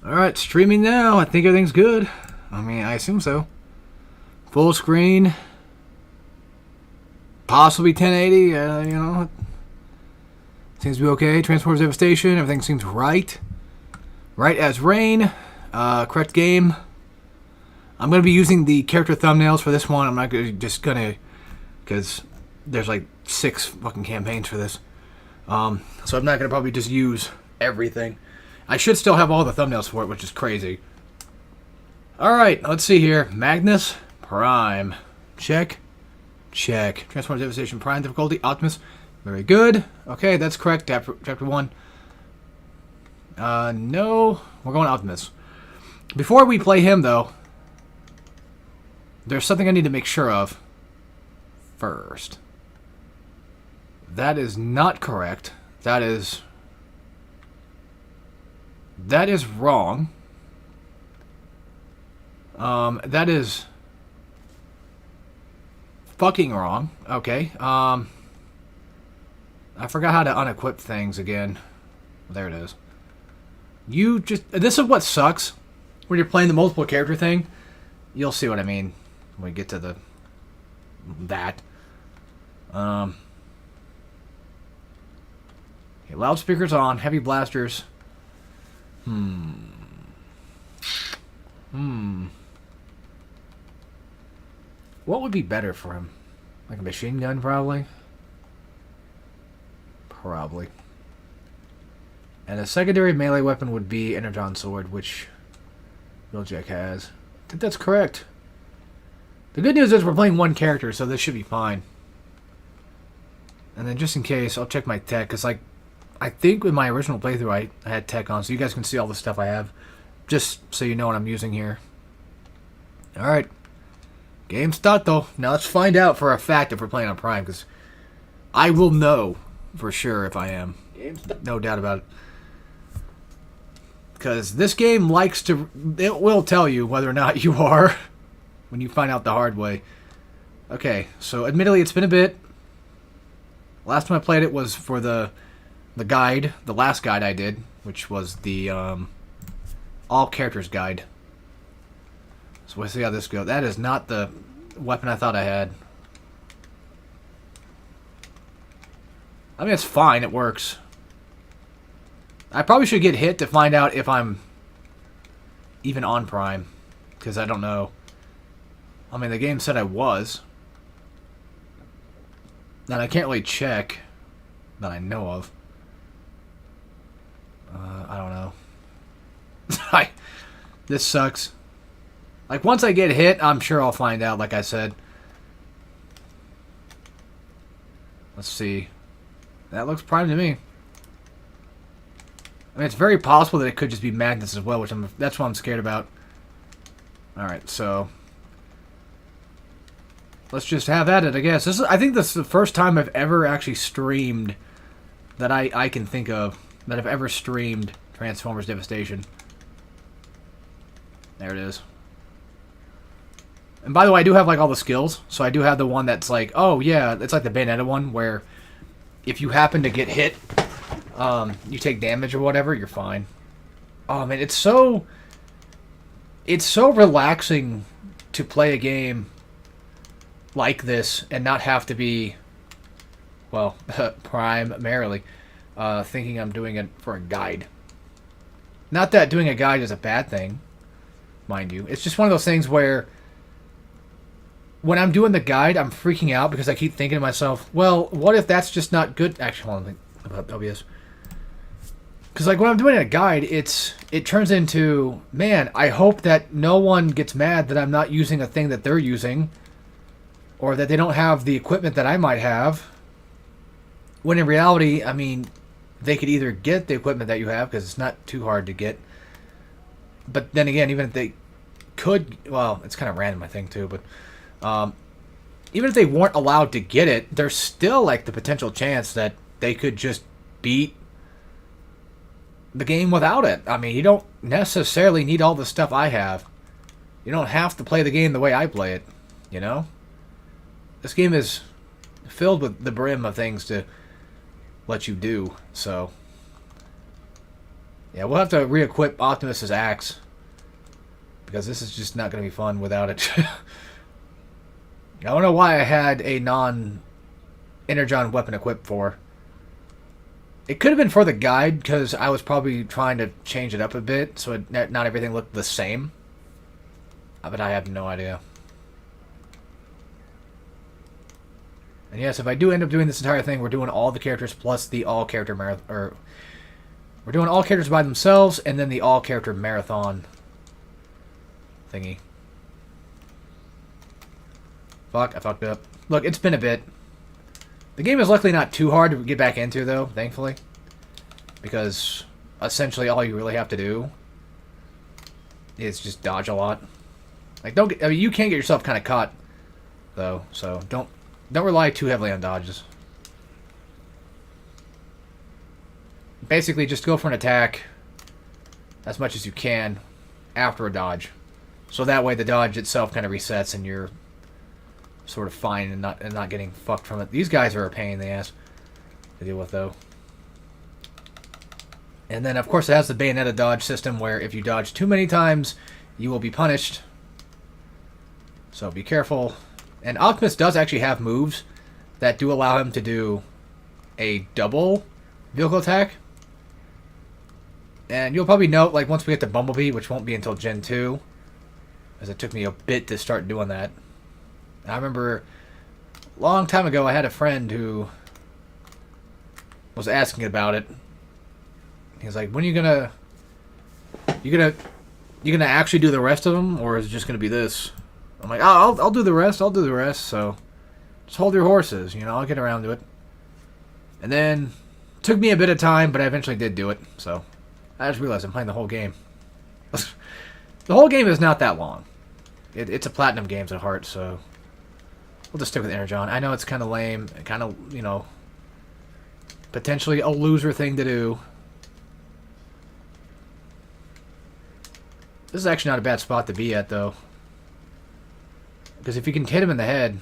Alright, streaming now. I think everything's good. I mean, I assume so. Full screen. Possibly 1080. Seems to be okay. Transformers Devastation. Everything seems right. Right as rain. Correct game. I'm going to be using the character thumbnails for this one. I'm not just going to... Because there's like 6 fucking campaigns for this. So I'm not going to probably just use everything. I should still have all the thumbnails for it, which is crazy. Alright, let's see here. Magnus Prime. Check. Check. Transformers Devastation Prime difficulty. Optimus. Very good. Okay, that's correct. Chapter 1. No. We're going Optimus. Before we play him, though, there's something I need to make sure of first. That is not correct. That is wrong. That is fucking wrong. Okay. I forgot how to unequip things again. There it is. This is what sucks when you're playing the multiple character thing. You'll see what I mean when we get to that. Okay, loudspeakers on, heavy blasters. What would be better for him? Like a machine gun, probably? Probably. And a secondary melee weapon would be Energon Sword, which Wheeljack has. I think that's correct. The good news is we're playing one character, so this should be fine. And then just in case, I'll check my tech, because like, I think with my original playthrough I had tech on, so you guys can see all the stuff I have. Just so you know what I'm using here. Alright. Game start though. Now let's find out for a fact if we're playing on Prime, because I will know for sure if I am. No doubt about it. Because this game likes to... It will tell you whether or not you are when you find out the hard way. Okay, so admittedly it's been a bit. Last time I played it was for the guide, the last guide I did, which was the all characters guide. So we'll see how this goes. That is not the weapon I thought I had. I mean, it's fine. It works. I probably should get hit to find out if I'm even on Prime, because I don't know. I mean, the game said I was. And I can't really check that I know of. I don't know. This sucks. Like, once I get hit, I'm sure I'll find out, like I said. Let's see. That looks Prime to me. I mean, it's very possible that it could just be Magnus as well, which that's what I'm scared about. Alright, so... let's just have at it, I guess. I think this is the first time I've ever actually streamed that I can think of that I've ever streamed Transformers Devastation. There it is. And by the way, I do have like all the skills. So I do have the one that's like, oh yeah, it's like the Bayonetta one where if you happen to get hit, you take damage or whatever, you're fine. Oh man, it's so relaxing to play a game like this and not have to be, well, primarily thinking I'm doing it for a guide. Not that doing a guide is a bad thing, mind you. It's just one of those things where when I'm doing the guide, I'm freaking out because I keep thinking to myself, well, what if that's just not good? Actually, hold on, think about OBS. Because like when I'm doing a guide, it turns into, man, I hope that no one gets mad that I'm not using a thing that they're using, or that they don't have the equipment that I might have. When in reality, I mean, they could either get the equipment that you have, because it's not too hard to get. But then again, even if they could, well, it's kind of random, I think, too, but even if they weren't allowed to get it, there's still like the potential chance that they could just beat the game without it. I mean, you don't necessarily need all the stuff I have. You don't have to play the game the way I play it, you know? This game is filled with the brim of things to let you do, so... Yeah, we'll have to re-equip Optimus's axe. Because this is just not going to be fun without it. I don't know why I had a non-Energon weapon equipped for. It could have been for the guide, because I was probably trying to change it up a bit, so not everything looked the same. But I have no idea. And yes, if I do end up doing this entire thing, we're doing all the characters plus the all-character marathon. Or we're doing all characters by themselves, and then the all-character marathon thingy. Fuck, I fucked up. Look, it's been a bit. The game is luckily not too hard to get back into, though, thankfully. Because essentially all you really have to do is just dodge a lot. Like, I mean, you can get yourself kind of caught, though, so don't rely too heavily on dodges. Basically, just go for an attack as much as you can after a dodge. So that way the dodge itself kind of resets and you're sort of fine and not getting fucked from it. These guys are a pain in the ass to deal with, though. And then, of course, it has the Bayonetta dodge system where if you dodge too many times, you will be punished. So be careful. And Optimus does actually have moves that do allow him to do a double vehicle attack. And you'll probably note, like, once we get to Bumblebee, which won't be until Gen 2, as it took me a bit to start doing that. And I remember a long time ago I had a friend who was asking about it. He was like, when are you gonna... You gonna actually do the rest of them, or is it just gonna be this? I'm like, oh, I'll do the rest. I'll do the rest. So just hold your horses. You know, I'll get around to it. And then it took me a bit of time, but I eventually did do it. So I just realized I'm playing the whole game. The whole game is not that long. It's a Platinum Games at heart, so we'll just stick with Energon. I know it's kind of lame, kind of, you know, potentially a loser thing to do. This is actually not a bad spot to be at, though. Because if you can hit him in the head,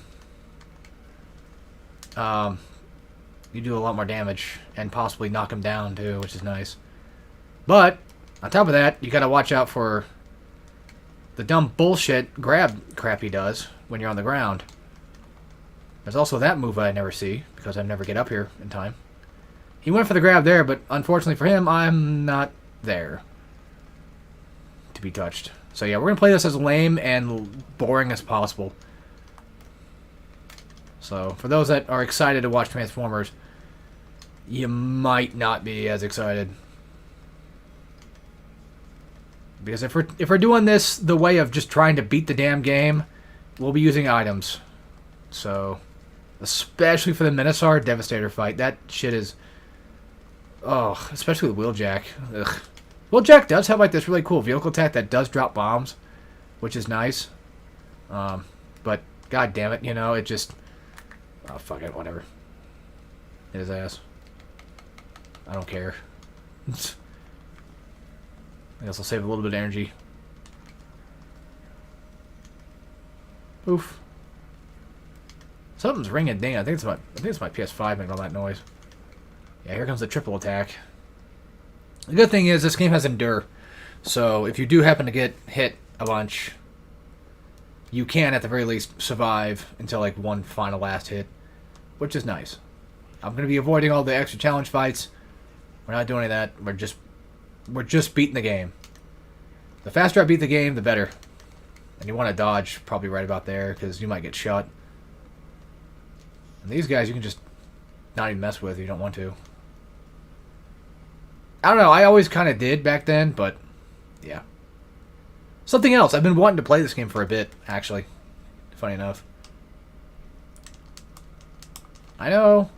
you do a lot more damage and possibly knock him down, too, which is nice. But on top of that, you gotta watch out for the dumb bullshit grab crap he does when you're on the ground. There's also that move I never see, because I never get up here in time. He went for the grab there, but unfortunately for him, I'm not there to be touched. So yeah, we're going to play this as lame and boring as possible. So for those that are excited to watch Transformers, you might not be as excited. Because if we're doing this the way of just trying to beat the damn game, we'll be using items. So, especially for the Minosaur Devastator fight, that shit is... Oh, especially with Wheeljack. Ugh. Wheeljack does have like this really cool vehicle attack that does drop bombs, which is nice. But, god damn it, you know, it just... Oh, fuck it, whatever. Hit his ass. I don't care. I guess I'll save a little bit of energy. Oof. Something's ringing ding. I think it's my PS5 making all that noise. Yeah, here comes the triple attack. The good thing is this game has Endure. So if you do happen to get hit a bunch, you can at the very least survive until like one final last hit, which is nice. I'm going to be avoiding all the extra challenge fights. We're not doing any of that. We're just beating the game. The faster I beat the game, the better. And you want to dodge probably right about there, because you might get shot. And these guys you can just not even mess with if you don't want to. I don't know, I always kind of did back then, but yeah. Something else, I've been wanting to play this game for a bit, actually. Funny enough. I know.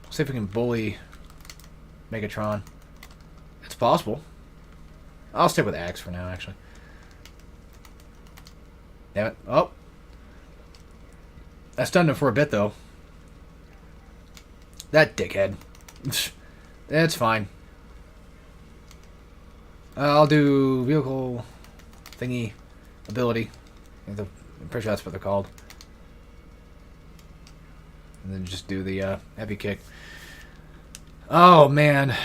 See if we can bully Megatron. It's possible. I'll stick with Axe for now, actually. Damn it. Oh. I stunned him for a bit, though. That dickhead. It's fine. I'll do vehicle thingy ability. I'm pretty sure that's what they're called. And then just do the heavy kick. Oh man,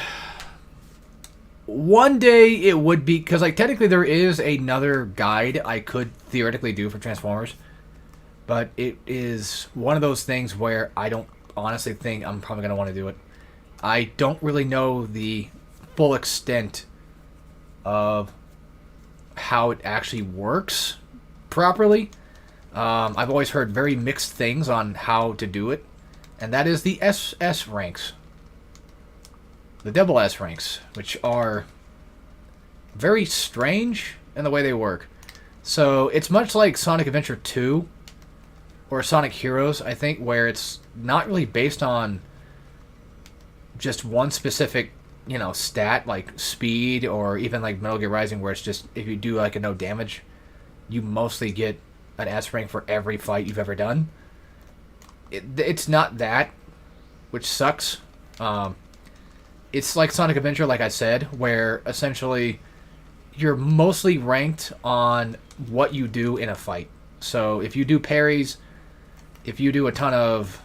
one day it would be because like technically there is another guide I could theoretically do for Transformers, but it is one of those things where I don't honestly think I'm probably gonna want to do it. I don't really know the full extent of how it actually works properly. I've always heard very mixed things on how to do it, and that is the SS ranks, the double S ranks, which are very strange in the way they work. So it's much like Sonic Adventure 2 or Sonic Heroes, I think, where it's not really based on just one specific, stat like speed, or even like Metal Gear Rising, where it's just if you do like a no damage, you mostly get an S rank for every fight you've ever done. It's not that, which sucks. It's like Sonic Adventure, like I said, where essentially you're mostly ranked on what you do in a fight. So if you do parries, if you do a ton of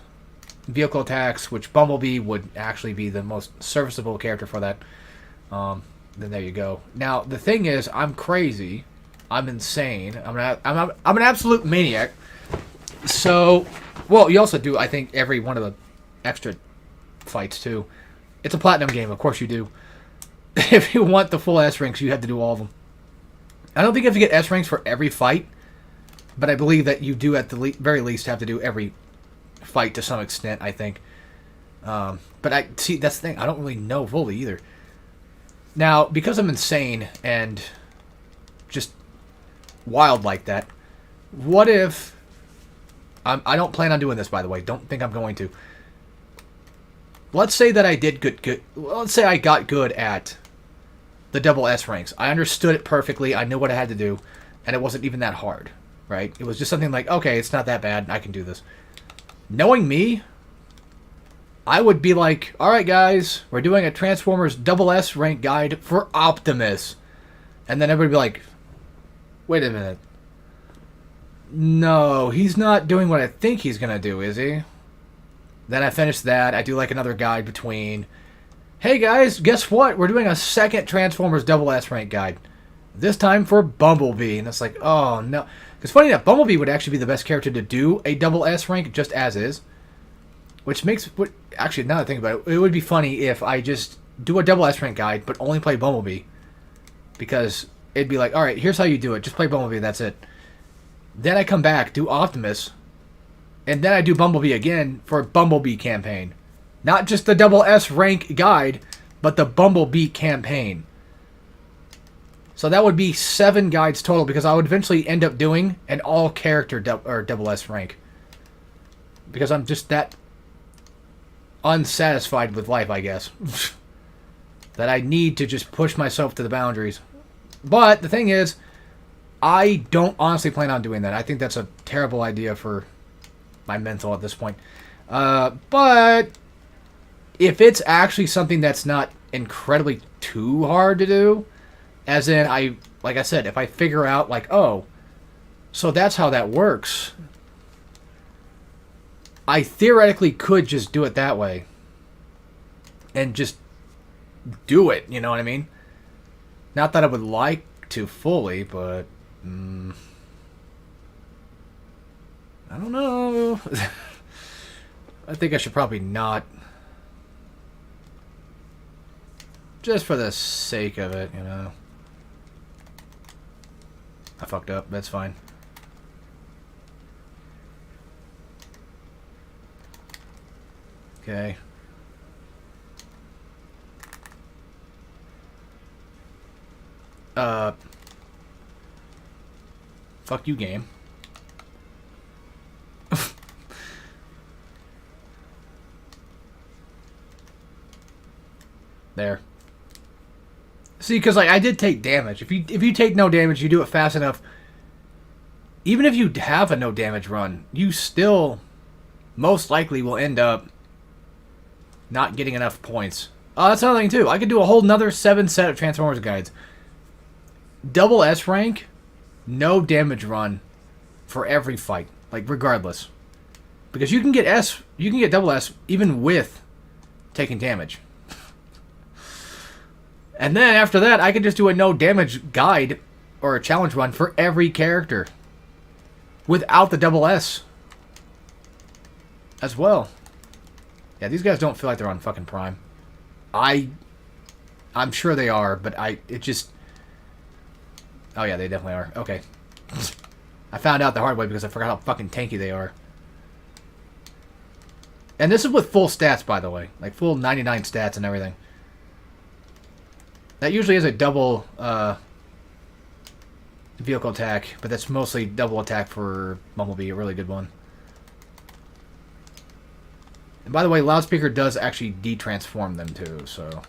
vehicle attacks, which Bumblebee would actually be the most serviceable character for that, then there you go. Now the thing is, I'm crazy, I'm insane, I'm an absolute maniac. So, well, you also do, I think, every one of the extra fights too. It's a platinum game, of course you do. If you want the full S ranks, you have to do all of them. I don't think you have to get S ranks for every fight, but I believe that you do at the very least have to do every fight to some extent, I think. But that's the thing, I don't really know fully either. Now, because I'm insane and just wild like that, what if... I don't plan on doing this, by the way. Don't think I'm going to. Let's say that I did good. Let's say I got good at the double S ranks. I understood it perfectly. I knew what I had to do, and it wasn't even that hard, right? It was just something like, okay, it's not that bad. I can do this. Knowing me, I would be like, all right, guys, we're doing a Transformers double S rank guide for Optimus. And then everybody would be like, wait a minute. No, he's not doing what I think he's going to do, is he? Then I finish that. I do like another guide between. Hey guys, guess what? We're doing a second Transformers Double S rank guide. This time for Bumblebee. And it's like, oh no. Because funny enough, Bumblebee would actually be the best character to do a double S rank just as is. Which makes... Actually, now that I think about it, it would be funny if I just do a double S rank guide, but only play Bumblebee. Because it'd be like, alright, here's how you do it. Just play Bumblebee, that's it. Then I come back, do Optimus, and then I do Bumblebee again for a Bumblebee campaign. Not just the double S rank guide, but the Bumblebee campaign. So that would be 7 guides total, because I would eventually end up doing an all-character double S rank. Because I'm just that unsatisfied with life, I guess. That I need to just push myself to the boundaries. But the thing is, I don't honestly plan on doing that. I think that's a terrible idea for my mental at this point. But if it's actually something that's not incredibly too hard to do, as in, like I said, if I figure out, like, oh, so that's how that works, I theoretically could just do it that way. And just do it, you know what I mean? Not that I would like to fully, but... I don't know. I think I should probably not. Just for the sake of it, you know. I fucked up. That's fine. Okay. Fuck you, game. There. See, because like I did take damage. If you take no damage, you do it fast enough. Even if you have a no damage run, you still most likely will end up not getting enough points. Oh, that's another thing too. I could do a whole nother 7 set of Transformers guides. Double S rank, no damage run for every fight, like regardless, because you can get double S even with taking damage. And then after that, I could just do a no damage guide or a challenge run for every character without the double S as well. Yeah, these guys don't feel like they're on fucking Prime. I'm sure they are, but it just... Oh yeah, they definitely are. Okay. I found out the hard way because I forgot how fucking tanky they are. And this is with full stats, by the way. Like, full 99 stats and everything. That usually is a double vehicle attack, but that's mostly double attack for Bumblebee, a really good one. And by the way, Loudspeaker does actually de-transform them too, so...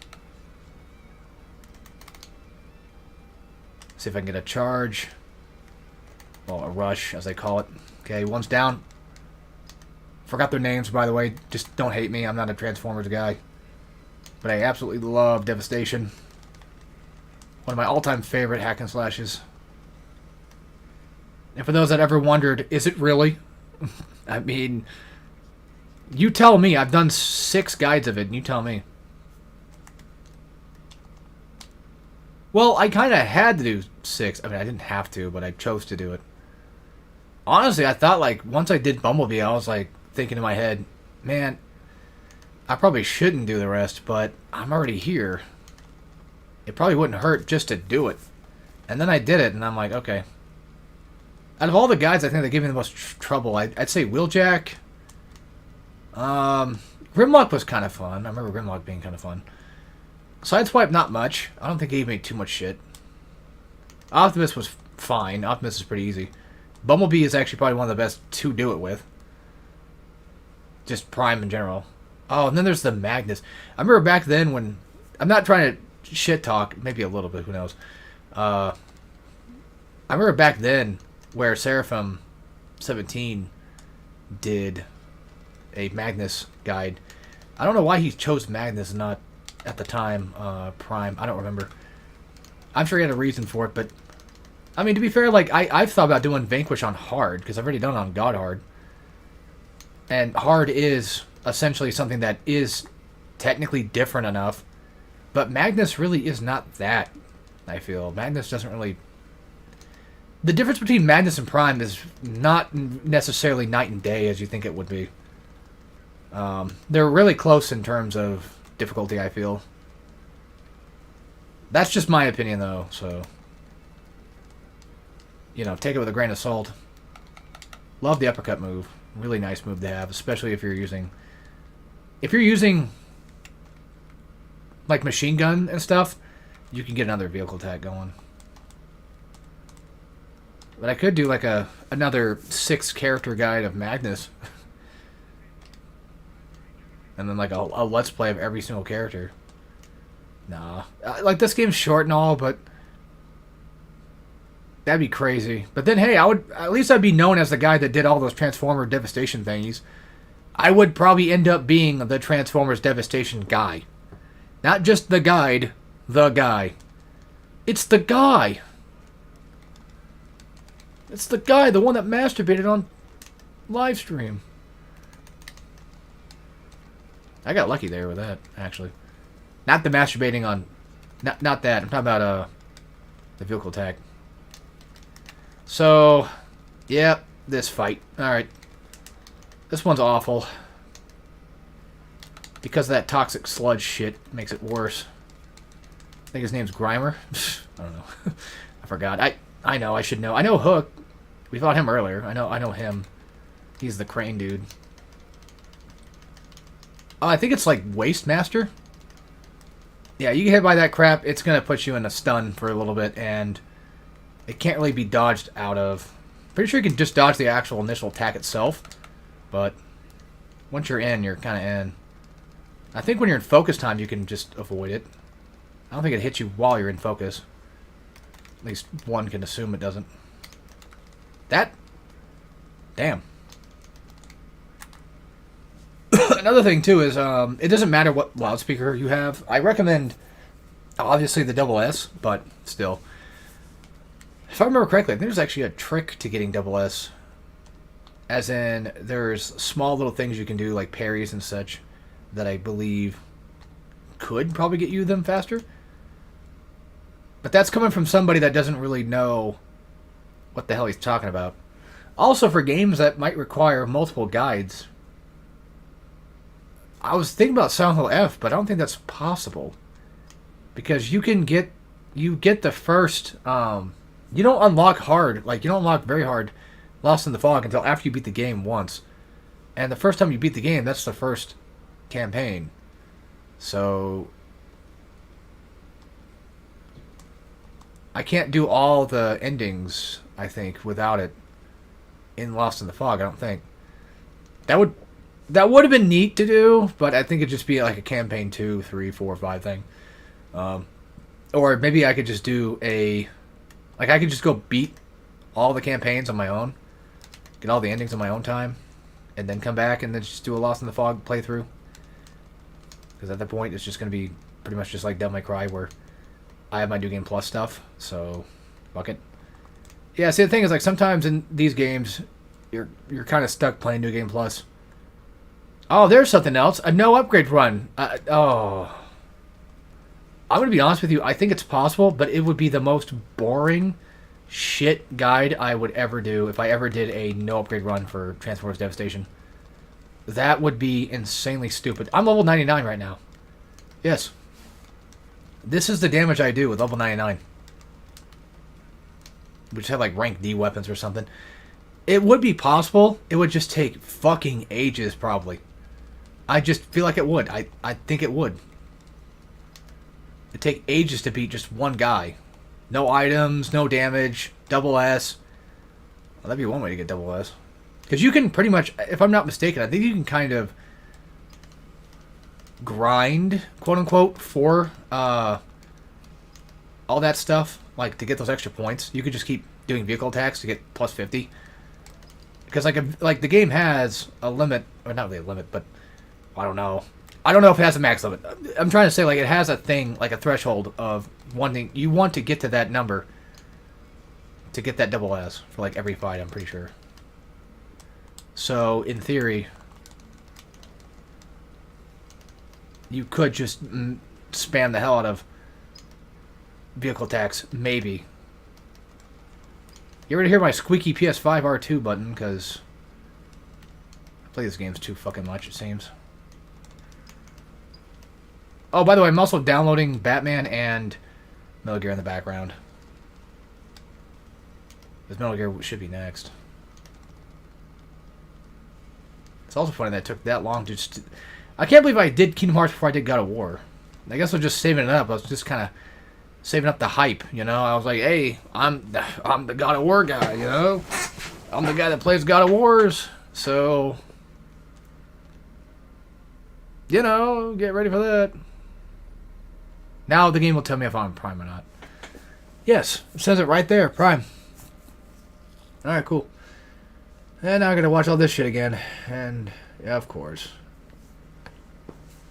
See if I can get a charge. Well, a rush, as they call it. Okay, one's down. Forgot their names, by the way. Just don't hate me. I'm not a Transformers guy. But I absolutely love Devastation. One of my all-time favorite hack and slashes. And for those that ever wondered, is it really? I mean, you tell me. I've done 6 guides of it, and you tell me. Well, I kind of had to do 6. I mean, I didn't have to, but I chose to do it. Honestly, I thought, like, once I did Bumblebee, I was, like, thinking in my head, man, I probably shouldn't do the rest, but I'm already here. It probably wouldn't hurt just to do it. And then I did it, and I'm like, okay. Out of all the guides, I think that gave me the most trouble. I'd say Wheeljack. Grimlock was kind of fun. I remember Grimlock being kind of fun. Sideswipe, not much. I don't think he gave me too much shit. Optimus was fine. Optimus is pretty easy. Bumblebee is actually probably one of the best to do it with. Just Prime in general. Oh, and then there's the Magnus. I remember back then when... I'm not trying to shit talk. Maybe a little bit. Who knows? I remember back then where Seraphim 17 did a Magnus guide. I don't know why he chose Magnus and not, at the time, Prime. I don't remember. I'm sure he had a reason for it, but... I mean, to be fair, like, I've thought about doing Vanquish on hard, because I've already done it on God hard. And hard is essentially something that is technically different enough. But Magnus really is not that, I feel. Magnus doesn't really... The difference between Magnus and Prime is not necessarily night and day as you think it would be. They're really close in terms of difficulty, I feel. That's just my opinion, though, so... You know, take it with a grain of salt. Love the uppercut move. Really nice move to have, especially if you're using... If you're using... like machine gun and stuff, you can get another vehicle attack going. But I could do like another 6 character guide of Magnus. And then like a let's play of every single character. Nah. Like this game's short and all, but that'd be crazy. But then hey, at least I'd be known as the guy that did all those Transformer Devastation thingies. I would probably end up being the Transformers Devastation guy. Not just the guide, the guy. It's the guy. It's the guy, the one that masturbated on live stream. I got lucky there with that, actually. Not the masturbating on... Not that. I'm talking about the vehicle attack. So, yeah, this fight. Alright. This one's awful. Because of that toxic sludge shit makes it worse. I think his name's Grimer. I don't know. I forgot. I know, I should know. I know Hook. We fought him earlier. I know him. He's the crane dude. Oh, I think it's like Waste Master. Yeah, you get hit by that crap, it's going to put you in a stun for a little bit, and it can't really be dodged out of. Pretty sure you can just dodge the actual initial attack itself, but once you're in, you're kind of in. I think when you're in focus time, you can just avoid it. I don't think it hits you while you're in focus. At least one can assume it doesn't. That? Damn. Another thing, too, is it doesn't matter what loudspeaker you have. I recommend, obviously, the double S, but still. If I remember correctly, I think there's actually a trick to getting double S. As in, there's small little things you can do, like parries and such, that I believe could probably get you them faster. But that's coming from somebody that doesn't really know what the hell he's talking about. Also, for games that might require multiple guides, I was thinking about Silent Hill F, but I don't think that's possible. Because you get the first, you don't unlock hard, like, you don't unlock very hard Lost in the Fog until after you beat the game once. And the first time you beat the game, that's the first campaign. So I can't do all the endings, I think, without it in Lost in the Fog, I don't think. That would have been neat to do, but I think it'd just be like a campaign 2, 3, 4, 5 thing. Or maybe I could just do I could just go beat all the campaigns on my own, get all the endings on my own time, and then come back and then just do a Lost in the Fog playthrough. Because at that point, it's just going to be pretty much just like Devil May Cry, where I have my New Game Plus stuff, so fuck it. Yeah, see, the thing is, like, sometimes in these games, you're kind of stuck playing New Game Plus. Oh, there's something else. A no upgrade run. I'm going to be honest with you. I think it's possible, but it would be the most boring shit guide I would ever do if I ever did a no upgrade run for Transformers Devastation. That would be insanely stupid. I'm level 99 right now. Yes. This is the damage I do with level 99. We just have like rank D weapons or something. It would be possible. It would just take fucking ages, probably. I just feel like it would. I think it would. It'd take ages to beat just one guy. No items, no damage, double S. Well, that'd be one way to get double S. Because you can pretty much, if I'm not mistaken, I think you can kind of grind, quote-unquote, for all that stuff. Like, to get those extra points. You could just keep doing vehicle attacks to get plus 50. Because, like the game has a limit, or not really a limit, but I don't know. I don't know if it has a max limit. I'm trying to say, like, it has a thing, like a threshold of wanting, you want to get to that number to get that double S for, like, every fight, I'm pretty sure. So, in theory, you could just spam the hell out of vehicle attacks, maybe. You ever hear my squeaky PS5 R2 button? Because I play these games too fucking much, it seems. Oh, by the way, I'm also downloading Batman and Metal Gear in the background. Because Metal Gear should be next. It's also funny that it took that long to just... I can't believe I did Kingdom Hearts before I did God of War. I guess I was just saving it up. I was just kind of saving up the hype, you know? I was like, hey, I'm the God of War guy, you know? I'm the guy that plays God of Wars. So, you know, get ready for that. Now the game will tell me if I'm Prime or not. Yes, it says it right there, Prime. Alright, cool. And now I gotta watch all this shit again. And, yeah, of course.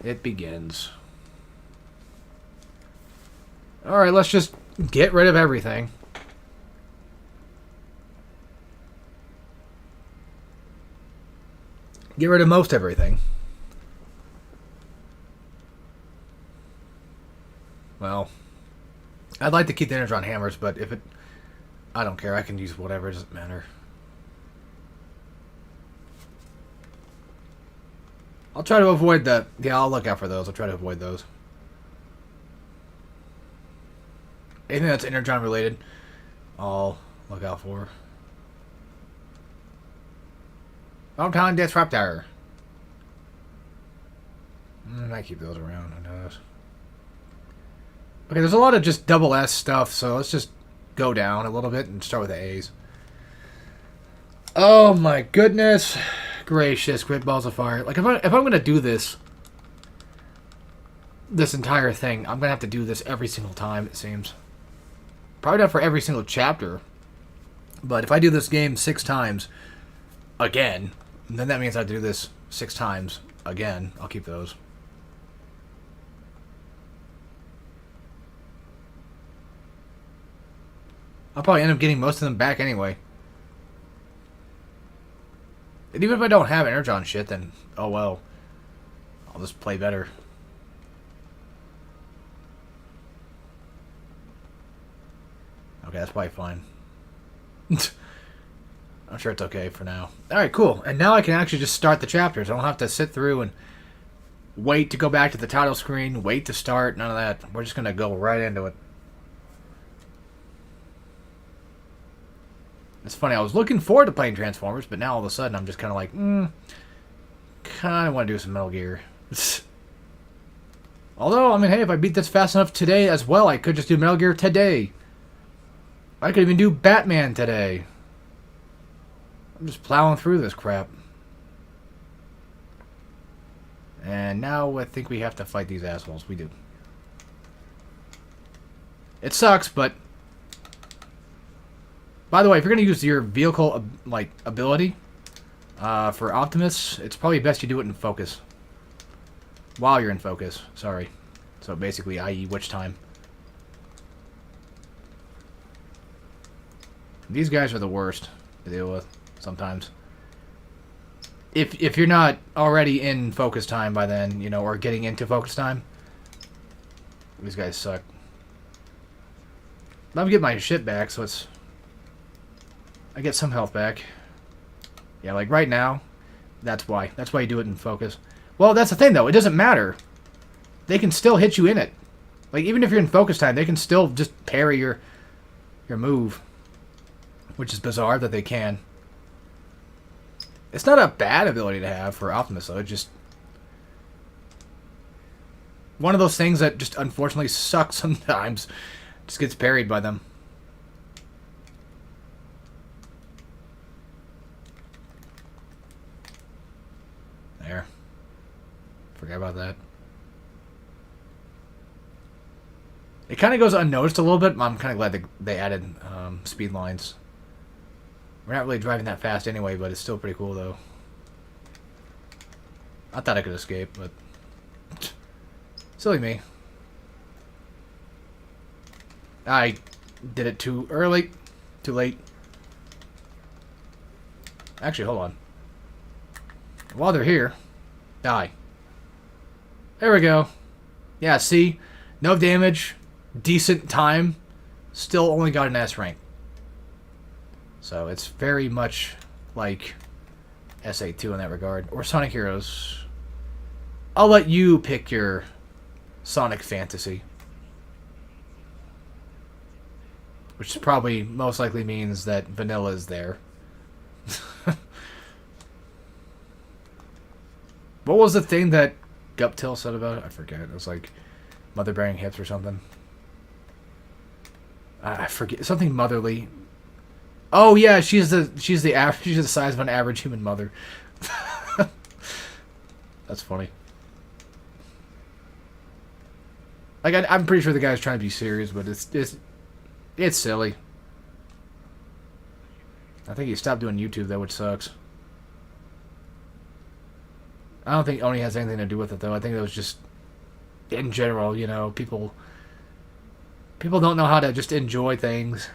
It begins. Alright, let's just get rid of everything. Get rid of most everything. Well, I'd like to keep the Energon hammers, but if it... I don't care. I can use whatever. It doesn't matter. I'll try to avoid the... Yeah, I'll look out for those. I'll try to avoid those. Anything that's Energon related, I'll look out for. Hometown Death Raptor. I keep those around. Who knows? Okay, there's a lot of just double S stuff, so let's just go down a little bit and start with the A's. Oh my goodness gracious, great balls of fire. Like, if I'm going to do this entire thing, I'm going to have to do this every single time, it seems. Probably not for every single chapter, but if I do this game 6 times again, then that means I do this 6 times again. I'll keep those. I'll probably end up getting most of them back anyway. And even if I don't have Energon shit, then oh well. I'll just play better. Okay, that's probably fine. I'm sure it's okay for now. Alright, cool. And now I can actually just start the chapters. I don't have to sit through and wait to go back to the title screen, wait to start, none of that. We're just going to go right into it. It's funny, I was looking forward to playing Transformers, but now all of a sudden I'm just kind of like, kind of want to do some Metal Gear. Although, I mean, hey, if I beat this fast enough today as well, I could just do Metal Gear today. I could even do Batman today. I'm just plowing through this crap. And now I think we have to fight these assholes. We do. It sucks, but... By the way, if you're going to use your vehicle, ability for Optimus, it's probably best you do it in focus. While you're in focus. Sorry. So basically, i.e. which time. These guys are the worst to deal with sometimes. If you're not already in focus time by then, you know, or getting into focus time, these guys suck. Let me get my shit back, so it's... I get some health back. Yeah, like right now, that's why. That's why you do it in focus. Well, that's the thing, though. It doesn't matter. They can still hit you in it. Like, even if you're in focus time, they can still just parry your move. Which is bizarre that they can. It's not a bad ability to have for Optimus, though. It just... one of those things that just unfortunately sucks sometimes. Just gets parried by them. There. Forget about that. It kind of goes unnoticed a little bit. I'm kind of glad they added speed lines. We're not really driving that fast anyway, but it's still pretty cool, though. I thought I could escape, but... silly me. I did it too early. Too late. Actually, hold on. While they're here, die. There we go. Yeah, see? No damage. Decent time. Still only got an S rank. So it's very much like SA2 in that regard. Or Sonic Heroes. I'll let you pick your Sonic fantasy. Which probably most likely means that vanilla is there. What was the thing that Guptil said about it? I forget. It was like mother-bearing hips or something. I forget. Something motherly. Oh yeah, she's the size of an average human mother. That's funny. Like I'm pretty sure the guy's trying to be serious, but it's silly. I think he stopped doing YouTube though, which sucks. I don't think Oni has anything to do with it though. I think it was just in general, you know, people don't know how to just enjoy things.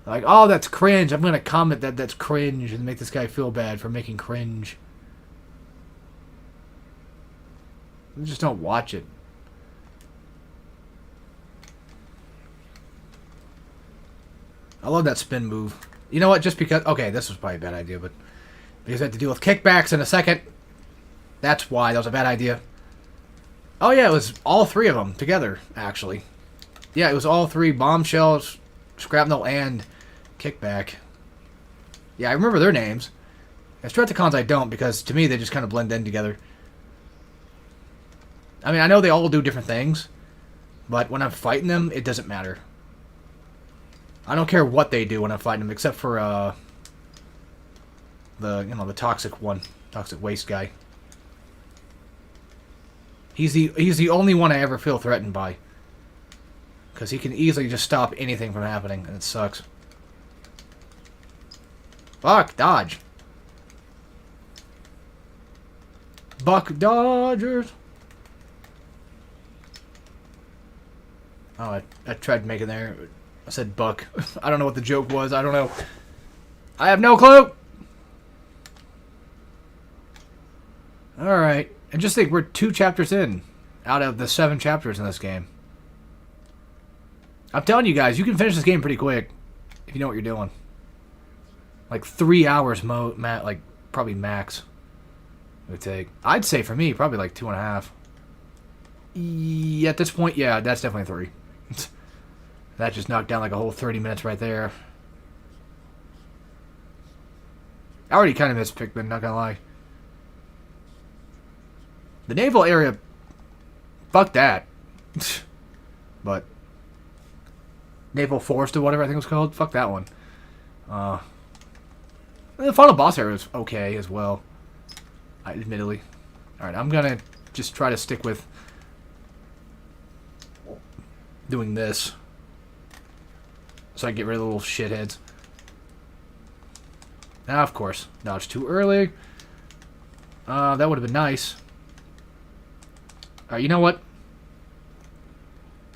Like, oh, that's cringe. I'm gonna comment that's cringe and make this guy feel bad for making cringe. You just don't watch it. I love that spin move. You know what? Just because... okay, this was probably a bad idea, but... because I had to deal with kickbacks in a second. That's why that was a bad idea. Oh, yeah, it was all three of them together, actually. Yeah, it was all three. Bombshells, Shrapnel, and Kickback. Yeah, I remember their names. As Straticons, I don't, because to me, they just kind of blend in together. I mean, I know they all do different things, but when I'm fighting them, it doesn't matter. I don't care what they do when I'm fighting them, except for, the toxic one. Toxic waste guy. He's the only one I ever feel threatened by. Because he can easily just stop anything from happening, and it sucks. Fuck, dodge. Buck Dodgers. Oh, I tried making there. I said Buck. I don't know what the joke was. I don't know. I have no clue. Alright. And just think, we're 2 chapters in out of the 7 chapters in this game. I'm telling you guys, you can finish this game pretty quick if you know what you're doing. Like 3 hours, like probably max. It would take. I'd say for me, probably like 2.5. Yeah, at this point, yeah, that's definitely 3. That just knocked down like a whole 30 minutes right there. I already kind of missed Pikmin, not gonna lie. The naval area, fuck that. But naval forest or whatever I think it was called, fuck that one. The final boss area was okay as well, admittedly. Alright, I'm gonna just try to stick with doing this so I can get rid of the little shitheads. Now, of course, dodge too early. That would have been nice. Alright, you know what?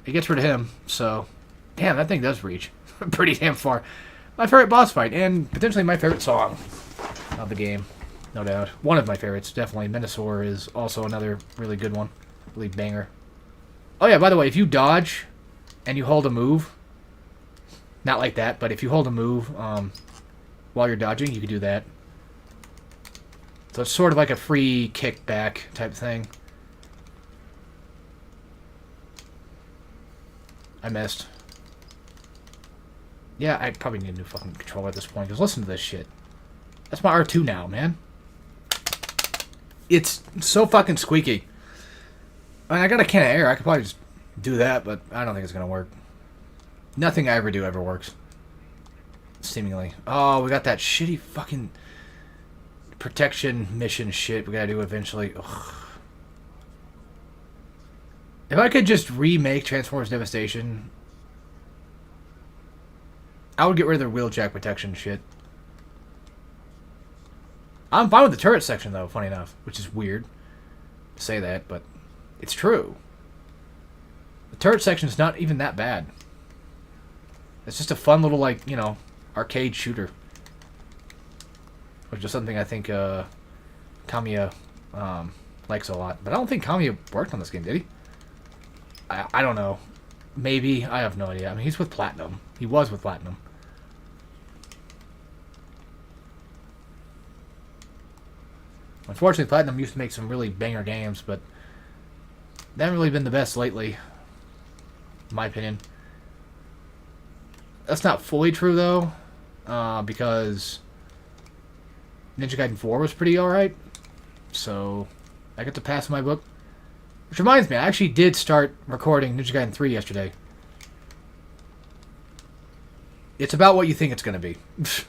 It gets rid of him, so... Damn, that thing does reach pretty damn far. My favorite boss fight, and potentially my favorite song of the game, no doubt. One of my favorites, definitely. Minosaur is also another really good one. Really banger. Oh yeah, by the way, if you dodge and you hold a move, not like that, but if you hold a move while you're dodging, you can do that. So it's sort of like a free kickback type thing. I missed. Yeah, I probably need a new fucking controller at this point, because listen to this shit. That's my R2 now, man. It's so fucking squeaky. I mean, I got a can of air. I could probably just do that, but I don't think it's going to work. Nothing I ever do ever works. Seemingly. Oh, we got that shitty fucking protection mission shit we got to do eventually. Ugh. If I could just remake Transformers Devastation, I would get rid of the wheeljack protection shit. I'm fine with the turret section, though, funny enough, which is weird to say that, but it's true. The turret section is not even that bad. It's just a fun little, like, you know, arcade shooter. Which is something I think Kamiya likes a lot. But I don't think Kamiya worked on this game, did he? I don't know. Maybe. I have no idea. I mean, he's with Platinum. He was with Platinum. Unfortunately, Platinum used to make some really banger games, but they haven't really been the best lately, in my opinion. That's not fully true, though, because Ninja Gaiden 4 was pretty alright, so I get to pass my book. Which reminds me, I actually did start recording Ninja Gaiden 3 yesterday. It's about what you think it's going to be. It's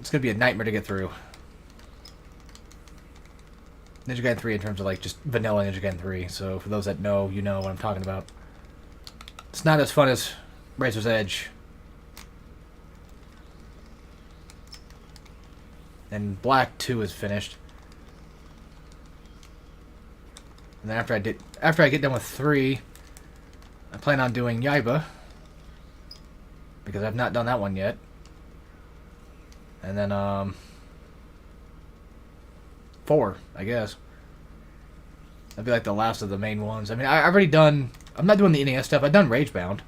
going to be a nightmare to get through. Ninja Gaiden 3 in terms of, like, just vanilla Ninja Gaiden 3. So, for those that know, you know what I'm talking about. It's not as fun as Razor's Edge. And Black 2 is finished. And then after I get done with 3, I plan on doing Yaiba. Because I've not done that one yet. And then, 4, I guess. That'd be like the last of the main ones. I mean, I've already done... I'm not doing the NES stuff. I've done Ragebound.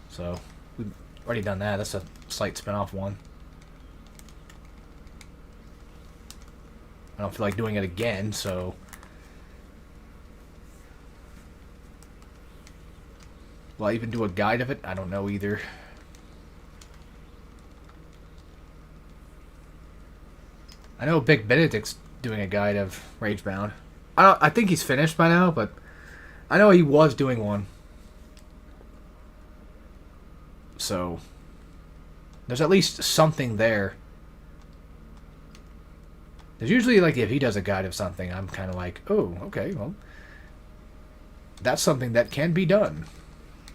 So, we've already done that. That's a slight spin-off one. I don't feel like doing it again, so... Will I even do a guide of it? I don't know either. I know Big Benedict's doing a guide of Ragebound. I think he's finished by now, but I know he was doing one. So there's at least something there. There's usually, like, if he does a guide of something, I'm kind of like, oh, okay, well, that's something that can be done.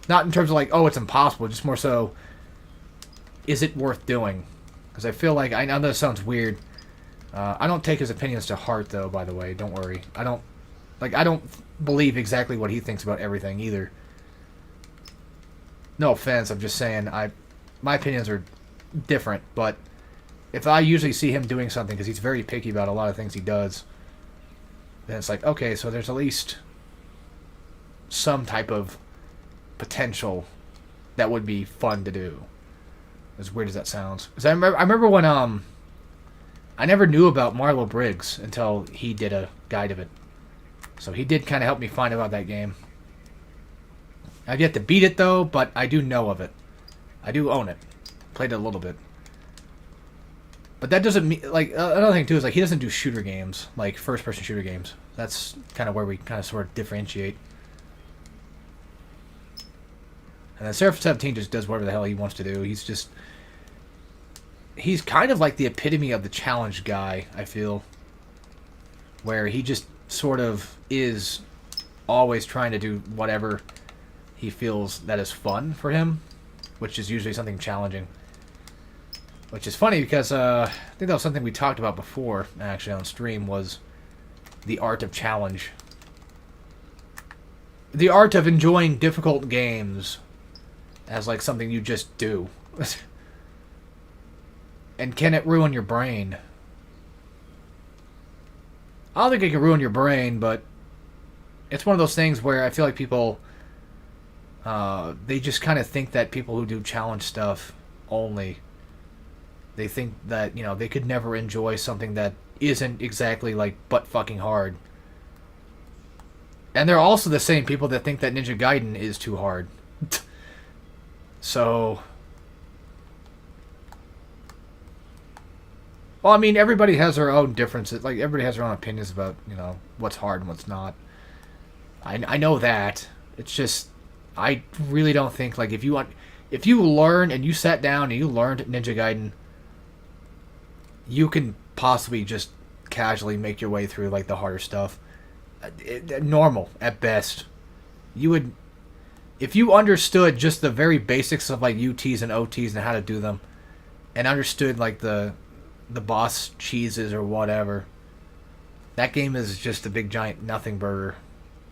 Not in terms of, like, oh, it's impossible, just more so, is it worth doing? Because I feel like, I know that sounds weird. I don't take his opinions to heart, though, by the way. Don't worry. I don't believe exactly what he thinks about everything, either. No offense, I'm just saying, my opinions are different, but if I usually see him doing something, because he's very picky about a lot of things he does, then it's like, okay, so there's at least some type of potential that would be fun to do. As weird as that sounds. 'Cause I remember when I never knew about Marlo Briggs until he did a guide of it. So he did kind of help me find about that game. I've yet to beat it though, but I do know of it. I do own it. Played it a little bit. But that doesn't mean, like, another thing too is, like, he doesn't do shooter games, like first-person shooter games. That's kind of where we kind of sort of differentiate. And then Seraph 17 just does whatever the hell he wants to do. He's kind of like the epitome of the challenge guy, I feel. Where he just sort of is always trying to do whatever he feels that is fun for him, which is usually something challenging. Which is funny because I think that was something we talked about before, actually, on stream, was the art of challenge. The art of enjoying difficult games as, like, something you just do. And can it ruin your brain? I don't think it can ruin your brain, but it's one of those things where I feel like people, they just kind of think that people who do challenge stuff only, they think that, you know, they could never enjoy something that isn't exactly, like, butt-fucking hard. And they're also the same people that think that Ninja Gaiden is too hard. So... Well, I mean, everybody has their own differences. Like, everybody has their own opinions about, you know, what's hard and what's not. I know that. It's just, I really don't think, like, if you learn and you sat down and you learned Ninja Gaiden, you can possibly just casually make your way through, like, the harder stuff. Normal, at best. You would, if you understood just the very basics of, like, UTs and OTs and how to do them, and understood, like, the boss cheeses or whatever, that game is just a big giant nothing burger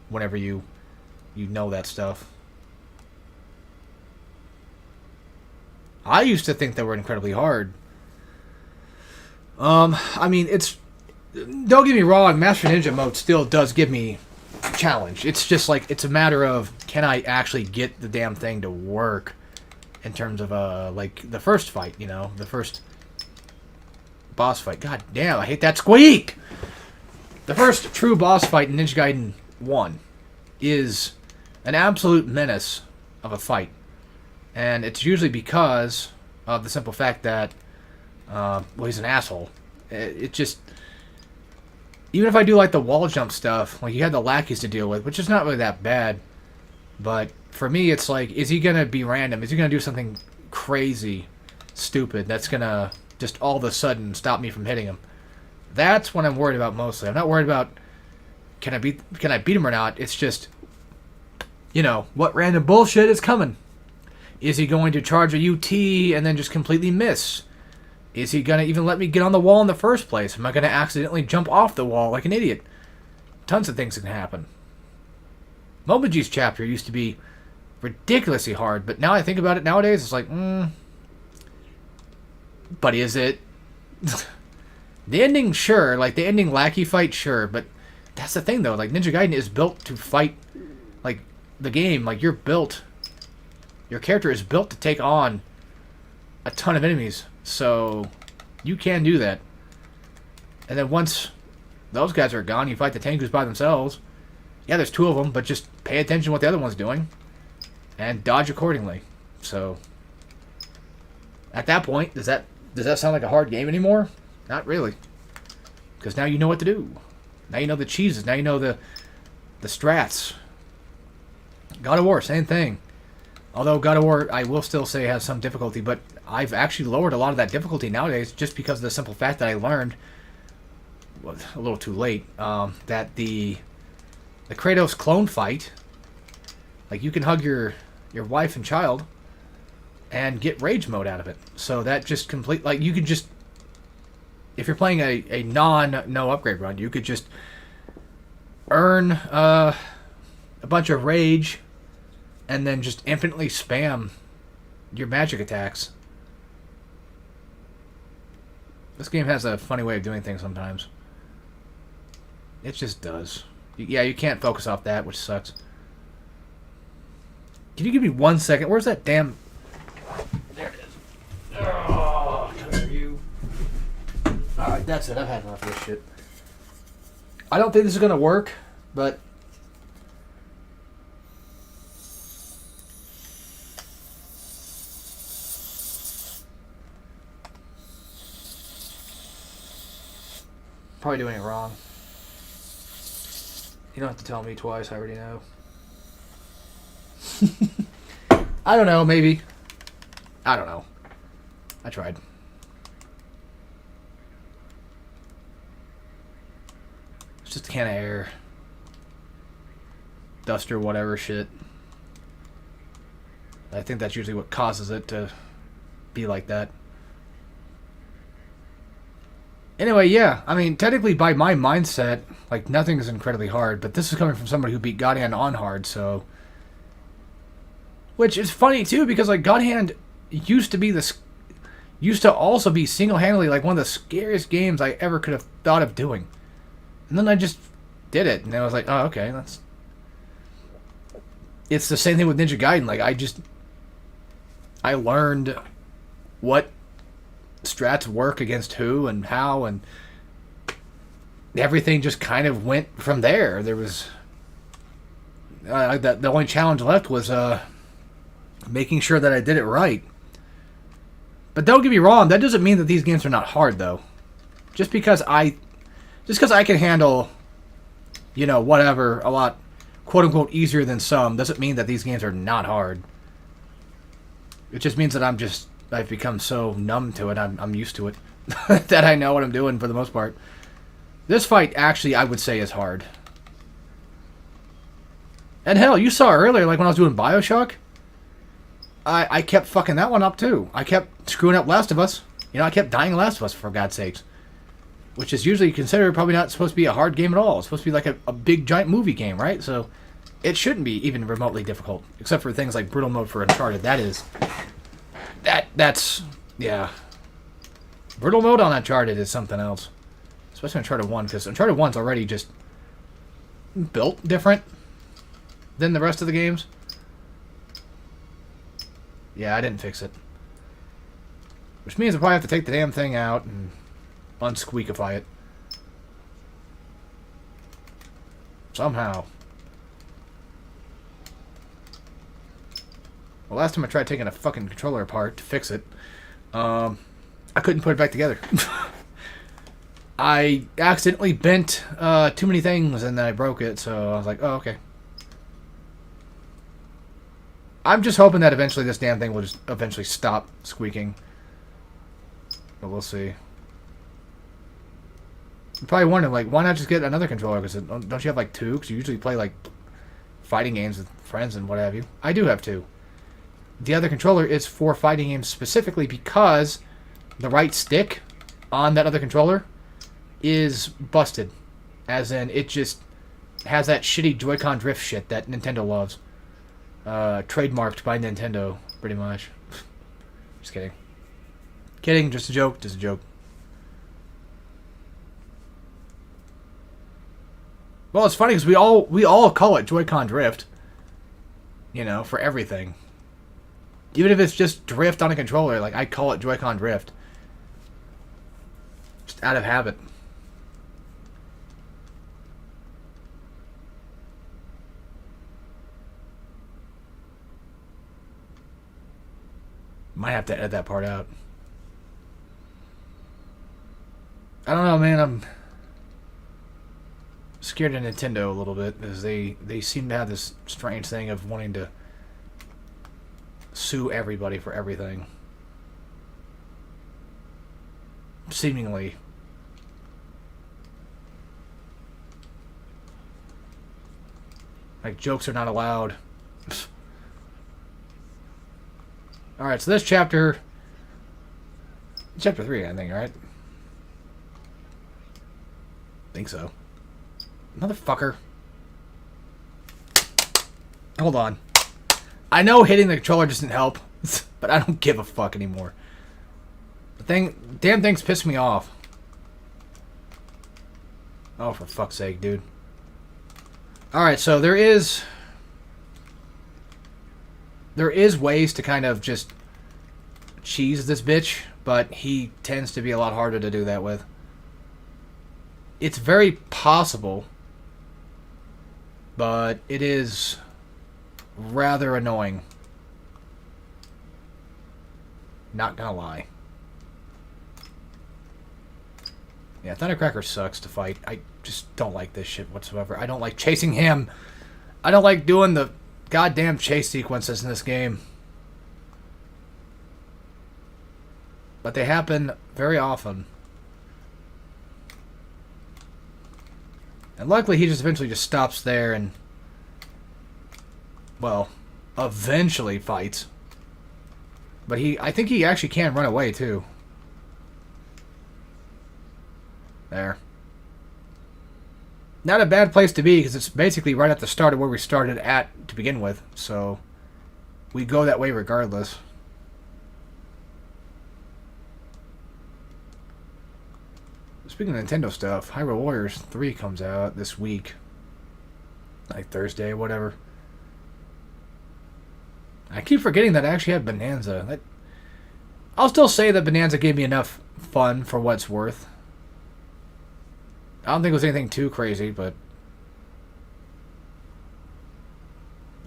whenever you know that stuff. I used to think they were incredibly hard. I mean, don't get me wrong, Master Ninja mode still does give me a challenge. It's just like, it's a matter of, can I actually get the damn thing to work in terms of, like, the first fight, you know, the first boss fight. God damn, I hate that squeak! The first true boss fight in Ninja Gaiden 1 is an absolute menace of a fight. And it's usually because of the simple fact that, well, he's an asshole. It just... Even if I do, like, the wall jump stuff, like, you have the lackeys to deal with, which is not really that bad. But for me, it's like, is he going to be random? Is he going to do something crazy, stupid, that's going to just all of a sudden stop me from hitting him? That's what I'm worried about mostly. I'm not worried about can I beat him or not. It's just, you know, what random bullshit is coming? Is he going to charge a UT and then just completely miss? Is he going to even let me get on the wall in the first place? Am I going to accidentally jump off the wall like an idiot? Tons of things can happen. Momoji's chapter used to be ridiculously hard, but now I think about it nowadays, it's like, but is it? The ending, sure. Like, the ending lackey fight, sure. But that's the thing, though. Like, Ninja Gaiden is built to fight, like, the game. Like, your character is built to take on a ton of enemies. So, you can do that. And then once those guys are gone, you fight the Tengus by themselves. Yeah, there's two of them, but just pay attention to what the other one's doing. And dodge accordingly. So, at that point, does that sound like a hard game anymore? Not really. Because now you know what to do. Now you know the cheeses. Now you know the strats. God of War, same thing. Although God of War, I will still say, has some difficulty, but I've actually lowered a lot of that difficulty nowadays just because of the simple fact that I learned, well, a little too late, that the Kratos clone fight, like, you can hug your wife and child and get rage mode out of it. So that just like, you could just, if you're playing a no upgrade run, you could just earn a bunch of rage and then just infinitely spam your magic attacks. This game has a funny way of doing things sometimes. It just does. Yeah, you can't focus off that, which sucks. Can you give me 1 second? Where's that damn... There it is. Oh, come here, you. Alright, that's it. I've had enough of this shit. I don't think this is going to work, but... Probably doing it wrong. You don't have to tell me twice, I already know. I don't know, maybe. I don't know. I tried. It's just a can of air. Dust or whatever shit. I think that's usually what causes it to be like that. Anyway, yeah, I mean, technically by my mindset, like, nothing is incredibly hard, but this is coming from somebody who beat God Hand on hard, so... Which is funny, too, because, like, God Hand used to also be single-handedly, like, one of the scariest games I ever could have thought of doing. And then I just did it, and I was like, oh, okay, that's... It's the same thing with Ninja Gaiden, like, I learned what strats work against who and how, and everything just kind of went from there. There was the only challenge left was making sure that I did it right. But don't get me wrong, that doesn't mean that these games are not hard, though. Just because I can handle, you know, whatever, a lot quote unquote easier than some, doesn't mean that these games are not hard. It just means that I've become so numb to it, I'm used to it, that I know what I'm doing for the most part. This fight, actually, I would say is hard. And hell, you saw earlier, like when I was doing Bioshock, I kept fucking that one up too. I kept screwing up Last of Us. You know, I kept dying Last of Us, for God's sakes. Which is usually considered probably not supposed to be a hard game at all. It's supposed to be like a big, giant movie game, right? So, it shouldn't be even remotely difficult. Except for things like Brutal Mode for Uncharted. That's yeah. Brutal Mode on Uncharted is something else. Especially Uncharted 1, because Uncharted 1's already just built different than the rest of the games. Yeah, I didn't fix it. Which means I probably have to take the damn thing out and unsqueakify it. Somehow. Well, last time I tried taking a fucking controller apart to fix it, I couldn't put it back together. I accidentally bent too many things and then I broke it, so I was like, oh, okay. I'm just hoping that eventually this damn thing will just eventually stop squeaking. But we'll see. You're probably wondering, like, why not just get another controller? Because don't you have, like, two? Because you usually play, like, fighting games with friends and what have you. I do have two. The other controller is for fighting games specifically because the right stick on that other controller is busted. As in, it just has that shitty Joy-Con drift shit that Nintendo loves. Trademarked by Nintendo, pretty much. Just kidding. Kidding, just a joke, just a joke. Well, it's funny because we all call it Joy-Con drift. You know, for everything. Even if it's just drift on a controller, like, I call it Joy-Con drift. Just out of habit. Might have to edit that part out. I don't know, man. I'm scared of Nintendo a little bit because they seem to have this strange thing of wanting to sue everybody for everything. Seemingly. Like, jokes are not allowed. Alright, so this chapter... Chapter 3, I think, right? Think so. Motherfucker. Hold on. I know hitting the controller doesn't help, but I don't give a fuck anymore. The damn thing's pissed me off. Oh, for fuck's sake, dude. Alright, so there is... There is ways to kind of just cheese this bitch, but he tends to be a lot harder to do that with. It's very possible, but it is rather annoying. Not gonna lie. Yeah, Thundercracker sucks to fight. I just don't like this shit whatsoever. I don't like chasing him. I don't like doing the goddamn chase sequences in this game. But they happen very often. And luckily he just eventually just stops there and, well, eventually fights. But I think he actually can run away too. There. Not a bad place to be, because it's basically right at the start of where we started at to begin with. So, we go that way regardless. Speaking of Nintendo stuff, Hyrule Warriors 3 comes out this week. Like Thursday, whatever. I keep forgetting that I actually had Bonanza. I'll still say that Bonanza gave me enough fun for what it's worth. I don't think it was anything too crazy, but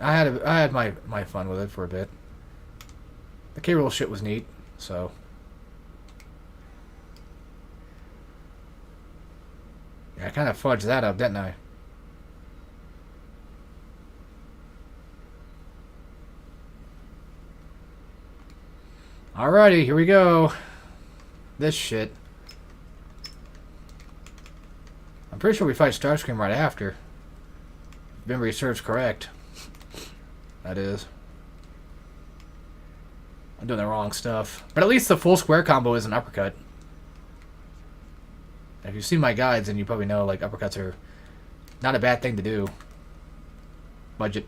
I had my fun with it for a bit. The K-Rool shit was neat, so yeah, I kind of fudged that up, didn't I? Alrighty, here we go. This shit. I'm pretty sure we fight Starscream right after. If memory serves correct. That is. I'm doing the wrong stuff. But at least the full square combo is an uppercut. If you've seen my guides, then you probably know, like, uppercuts are not a bad thing to do. Budget.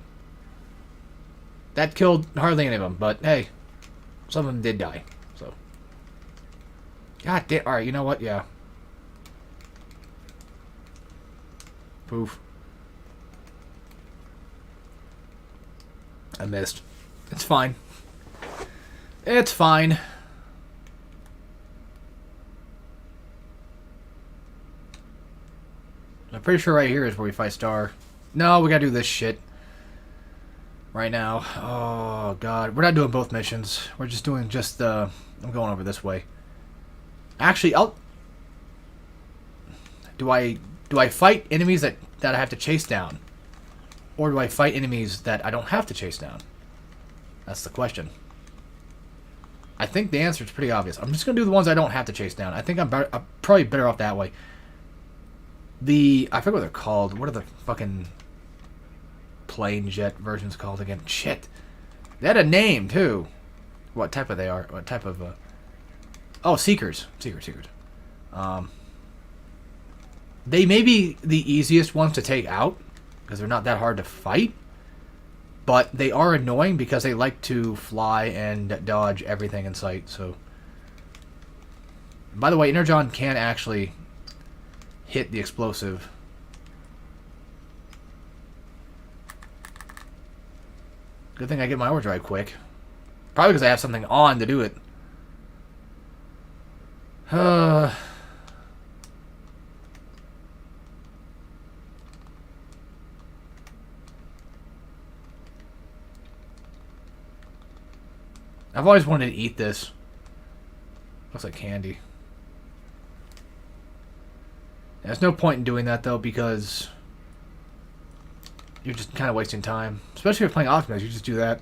That killed hardly any of them, but hey, some of them did die, so. God damn. Alright, you know what? Yeah. Poof. I missed. It's fine. It's fine. I'm pretty sure right here is where we fight Star. No, we gotta do this shit. Right now. Oh, God. We're not doing both missions. We're just doing just the... I'm going over this way. Actually, Do I fight enemies that I have to chase down? Or do I fight enemies that I don't have to chase down? That's the question. I think the answer is pretty obvious. I'm just going to do the ones I don't have to chase down. I think I'm probably better off that way. I forget what they're called. What are the fucking plane jet versions called again? Shit. They had a name, too. What type of they are? What type of... Oh, Seekers. Seekers. They may be the easiest ones to take out, because they're not that hard to fight. But they are annoying because they like to fly and dodge everything in sight, so... By the way, Energon can actually hit the explosive. Good thing I get my overdrive quick. Probably because I have something on to do it. I've always wanted to eat this. Looks like candy. There's no point in doing that, though, because you're just kind of wasting time. Especially if you're playing Optimus, you just do that.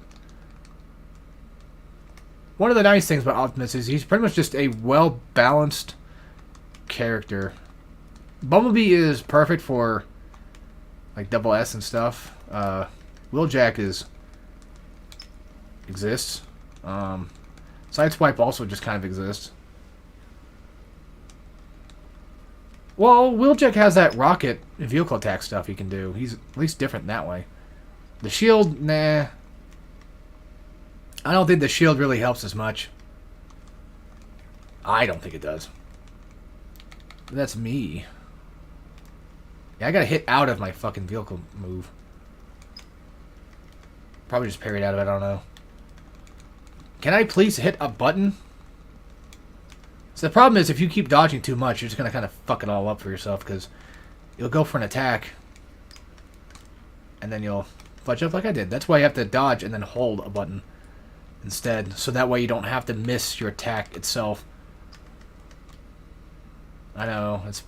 One of the nice things about Optimus is he's pretty much just a well-balanced character. Bumblebee is perfect for, like, Double S and stuff. Wheeljack exists. Sideswipe also just kind of exists. Well, Wheeljack has that rocket vehicle attack stuff he can do. He's at least different in that way. The shield, nah. I don't think the shield really helps as much. I don't think it does. But that's me. Yeah, I gotta hit out of my fucking vehicle move. Probably just parried out of it, I don't know. Can I please hit a button? So the problem is if you keep dodging too much, you're just going to kind of fuck it all up for yourself because you'll go for an attack and then you'll fudge up like I did. That's why you have to dodge and then hold a button instead. So that way you don't have to miss your attack itself. I know, it's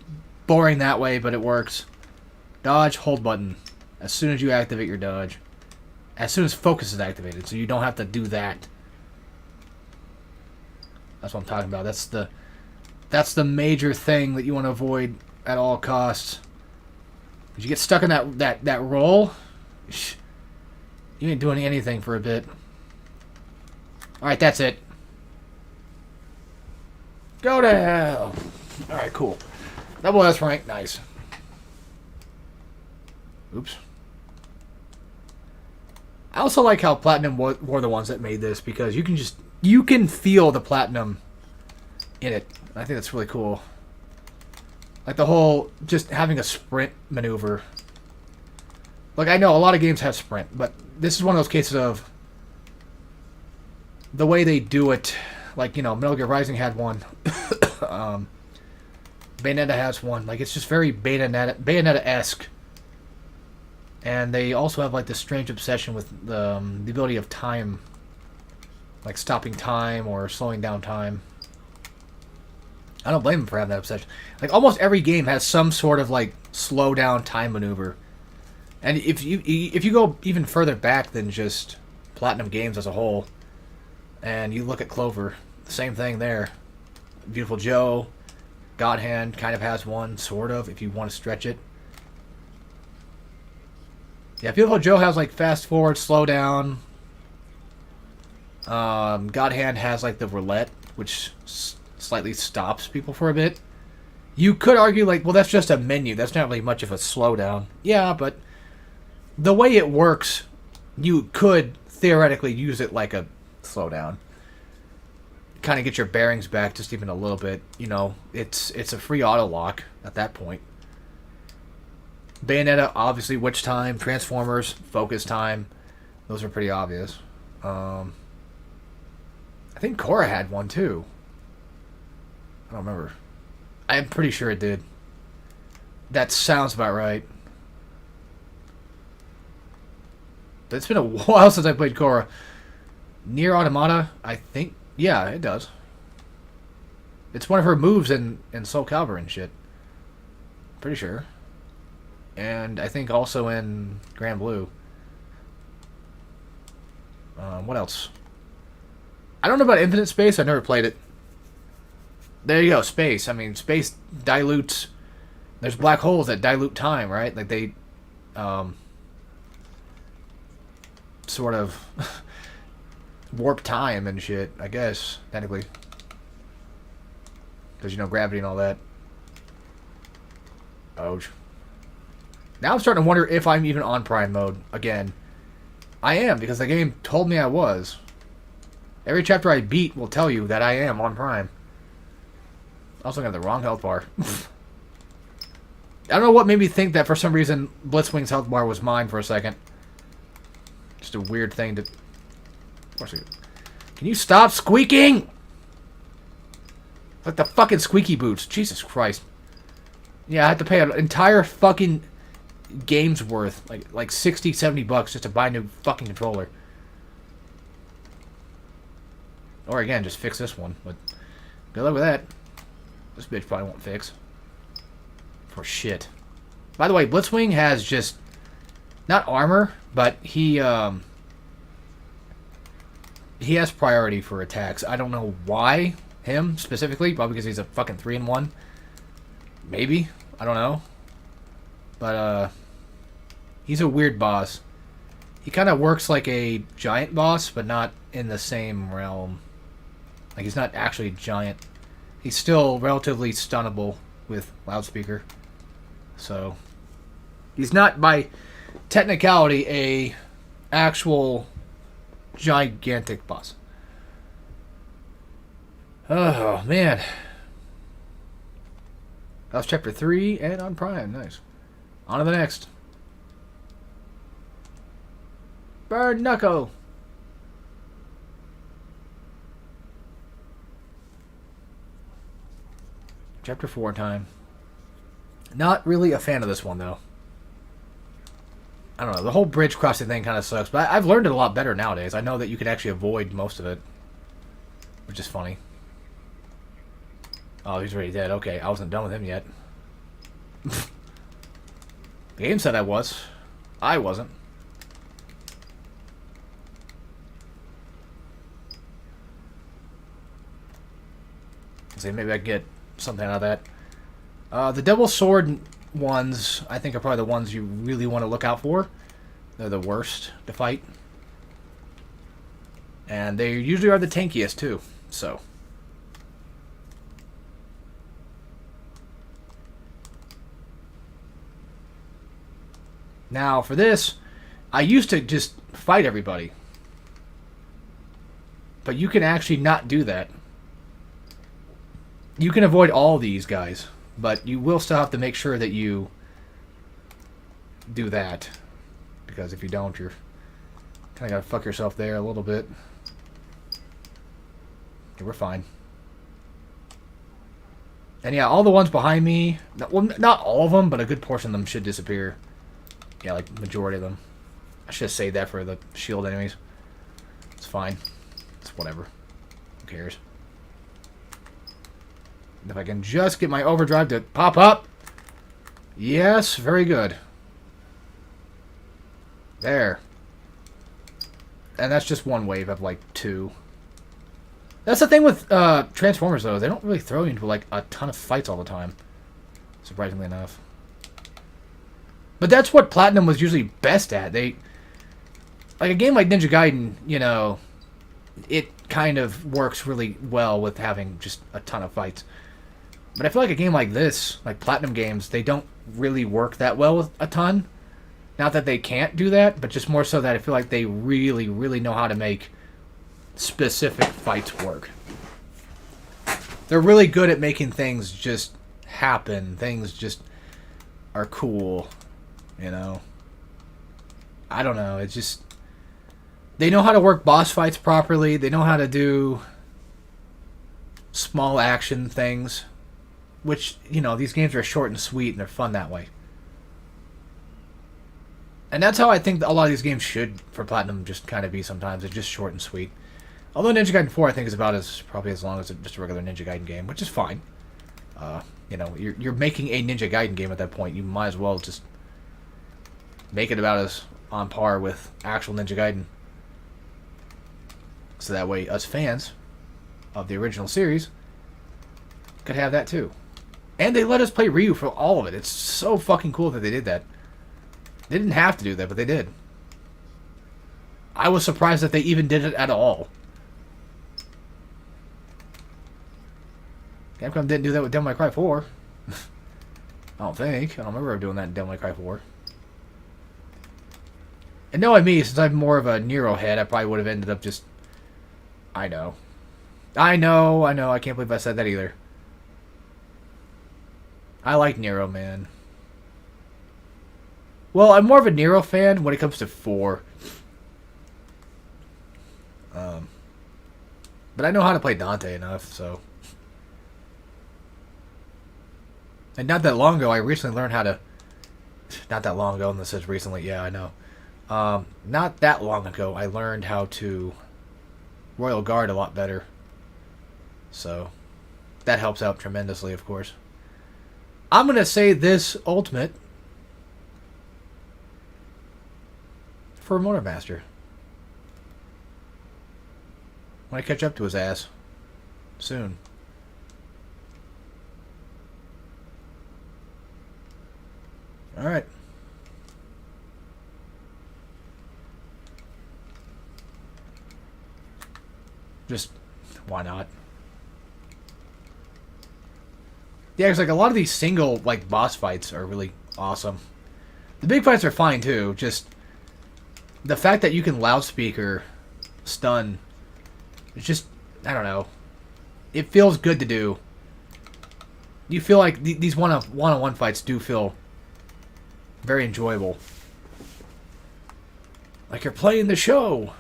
boring that way, but it works. Dodge, hold button. As soon as you activate your dodge. As soon as focus is activated, so you don't have to do that. That's what I'm talking about. That's the major thing that you want to avoid at all costs. If you get stuck in that roll, you ain't doing anything for a bit. Alright, that's it. Go to hell. Alright, cool. Double S rank, nice. Oops. I also like how Platinum were the ones that made this because you can feel the Platinum in it. I think that's really cool. Like the whole just having a sprint maneuver. Like I know a lot of games have sprint, but this is one of those cases of the way they do it. Like, you know, Metal Gear Rising had one. Bayonetta has one. Like, it's just very Bayonetta-esque. And they also have, like, this strange obsession with the ability of time. Like, stopping time or slowing down time. I don't blame them for having that obsession. Like, almost every game has some sort of, like, slow down time maneuver. And if you go even further back than just Platinum Games as a whole, and you look at Clover, same thing there. Beautiful Joe, God Hand kind of has one, sort of, if you want to stretch it. Yeah, Beautiful Joe has, like, fast forward, slow down. God Hand has, like, the roulette, which slightly stops people for a bit. You could argue, like, well, that's just a menu. That's not really much of a slowdown. Yeah, but the way it works, you could theoretically use it like a slowdown. Kind of get your bearings back just even a little bit. You know, it's a free auto lock at that point. Bayonetta, obviously, Witch Time, Transformers, Focus Time. Those are pretty obvious. I think Korra had one too. I don't remember. I'm pretty sure it did. That sounds about right. But it's been a while since I played Korra. Nier Automata, I think. Yeah, it does. It's one of her moves in Soul Calibur and shit. Pretty sure. And I think also in Grand Blue. What else? I don't know about Infinite Space. I never played it. There you go, space. I mean, space dilutes. There's black holes that dilute time, right? Like they, sort of warp time and shit. I guess technically, because you know gravity and all that. Ouch. Now I'm starting to wonder if I'm even on Prime mode again. I am, because the game told me I was. Every chapter I beat will tell you that I am on Prime. I also got the wrong health bar. I don't know what made me think that for some reason Blitzwing's health bar was mine for a second. Just a weird thing to... Can you stop squeaking? Like the fucking squeaky boots. Jesus Christ. Yeah, I had to pay an entire fucking game's worth. Like 60, 70 bucks just to buy a new fucking controller. Or again, just fix this one. But good luck with that. This bitch probably won't fix. For shit. By the way, Blitzwing has just... not armor, but he has priority for attacks. I don't know why him, specifically. Probably because he's a fucking 3-in-1. Maybe. I don't know. But, he's a weird boss. He kind of works like a giant boss, but not in the same realm. Like, he's not actually giant. He's still relatively stunnable with loudspeaker. So, he's not, by technicality, a actual gigantic boss. Oh, man. That was chapter 3 and on Prime. Nice. On to the next. Burn Knuckle. Chapter 4 time. Not really a fan of this one, though. I don't know. The whole bridge crossing thing kind of sucks, but I've learned it a lot better nowadays. I know that you can actually avoid most of it, which is funny. Oh, he's already dead. Okay, I wasn't done with him yet. The game said I was. I wasn't. Let's see, maybe I can get something out of that. The double sword ones, I think, are probably the ones you really want to look out for. They're the worst to fight. And they usually are the tankiest, too. So. Now, for this, I used to just fight everybody. But you can actually not do that. You can avoid all these guys, but you will still have to make sure that you do that. Because if you don't, you're kind of got to fuck yourself there a little bit. Okay, we're fine. And yeah, all the ones behind me, well, not all of them, but a good portion of them should disappear. Yeah, like majority of them. I should have saved that for the shield enemies. It's fine. It's whatever. Who cares? If I can just get my overdrive to pop up. Yes, very good. There. And that's just one wave of like 2. That's the thing with Transformers, though. They don't really throw you into like a ton of fights all the time. Surprisingly enough. But that's what Platinum was usually best at. They, like a game like Ninja Gaiden, you know, it kind of works really well with having just a ton of fights. But I feel like a game like this, like Platinum games, they don't really work that well with a ton. Not that they can't do that, but just more so that I feel like they really, really know how to make specific fights work. They're really good at making things just happen. Things just are cool. You know, I don't know. It's just, they know how to work boss fights properly. They know how to do small action things, which, you know, these games are short and sweet and they're fun that way. And that's how I think a lot of these games should, for Platinum, just kind of be sometimes. They're just short and sweet. Although Ninja Gaiden 4, I think, is about probably as long as just a regular Ninja Gaiden game, which is fine. You know, you're making a Ninja Gaiden game at that point. You might as well just make it about as on par with actual Ninja Gaiden. So that way, us fans of the original series could have that too. And they let us play Ryu for all of it. It's so fucking cool that they did that. They didn't have to do that, but they did. I was surprised that they even did it at all. Capcom didn't do that with Devil May Cry 4. I don't think. I don't remember doing that in Devil May Cry 4. And knowing me, since I'm more of a Nero head, I probably would have ended up just... I know. I can't believe I said that either. I like Nero, man. Well, I'm more of a Nero fan when it comes to 4. But I know how to play Dante enough, so... And not that long ago, I recently learned how to... Not that long ago, and this says recently, yeah, I know. Not that long ago, I learned how to Royal Guard a lot better. So, that helps out tremendously, of course. I'm going to say this Ultimate for Motormaster. When I catch up to his ass. Soon. Alright. Just, why not? Yeah, it's like a lot of these single, like, boss fights are really awesome. The big fights are fine, too. Just, the fact that you can loudspeaker stun, it's just, I don't know. It feels good to do. You feel like these one-on-one fights do feel very enjoyable. Like you're playing the show.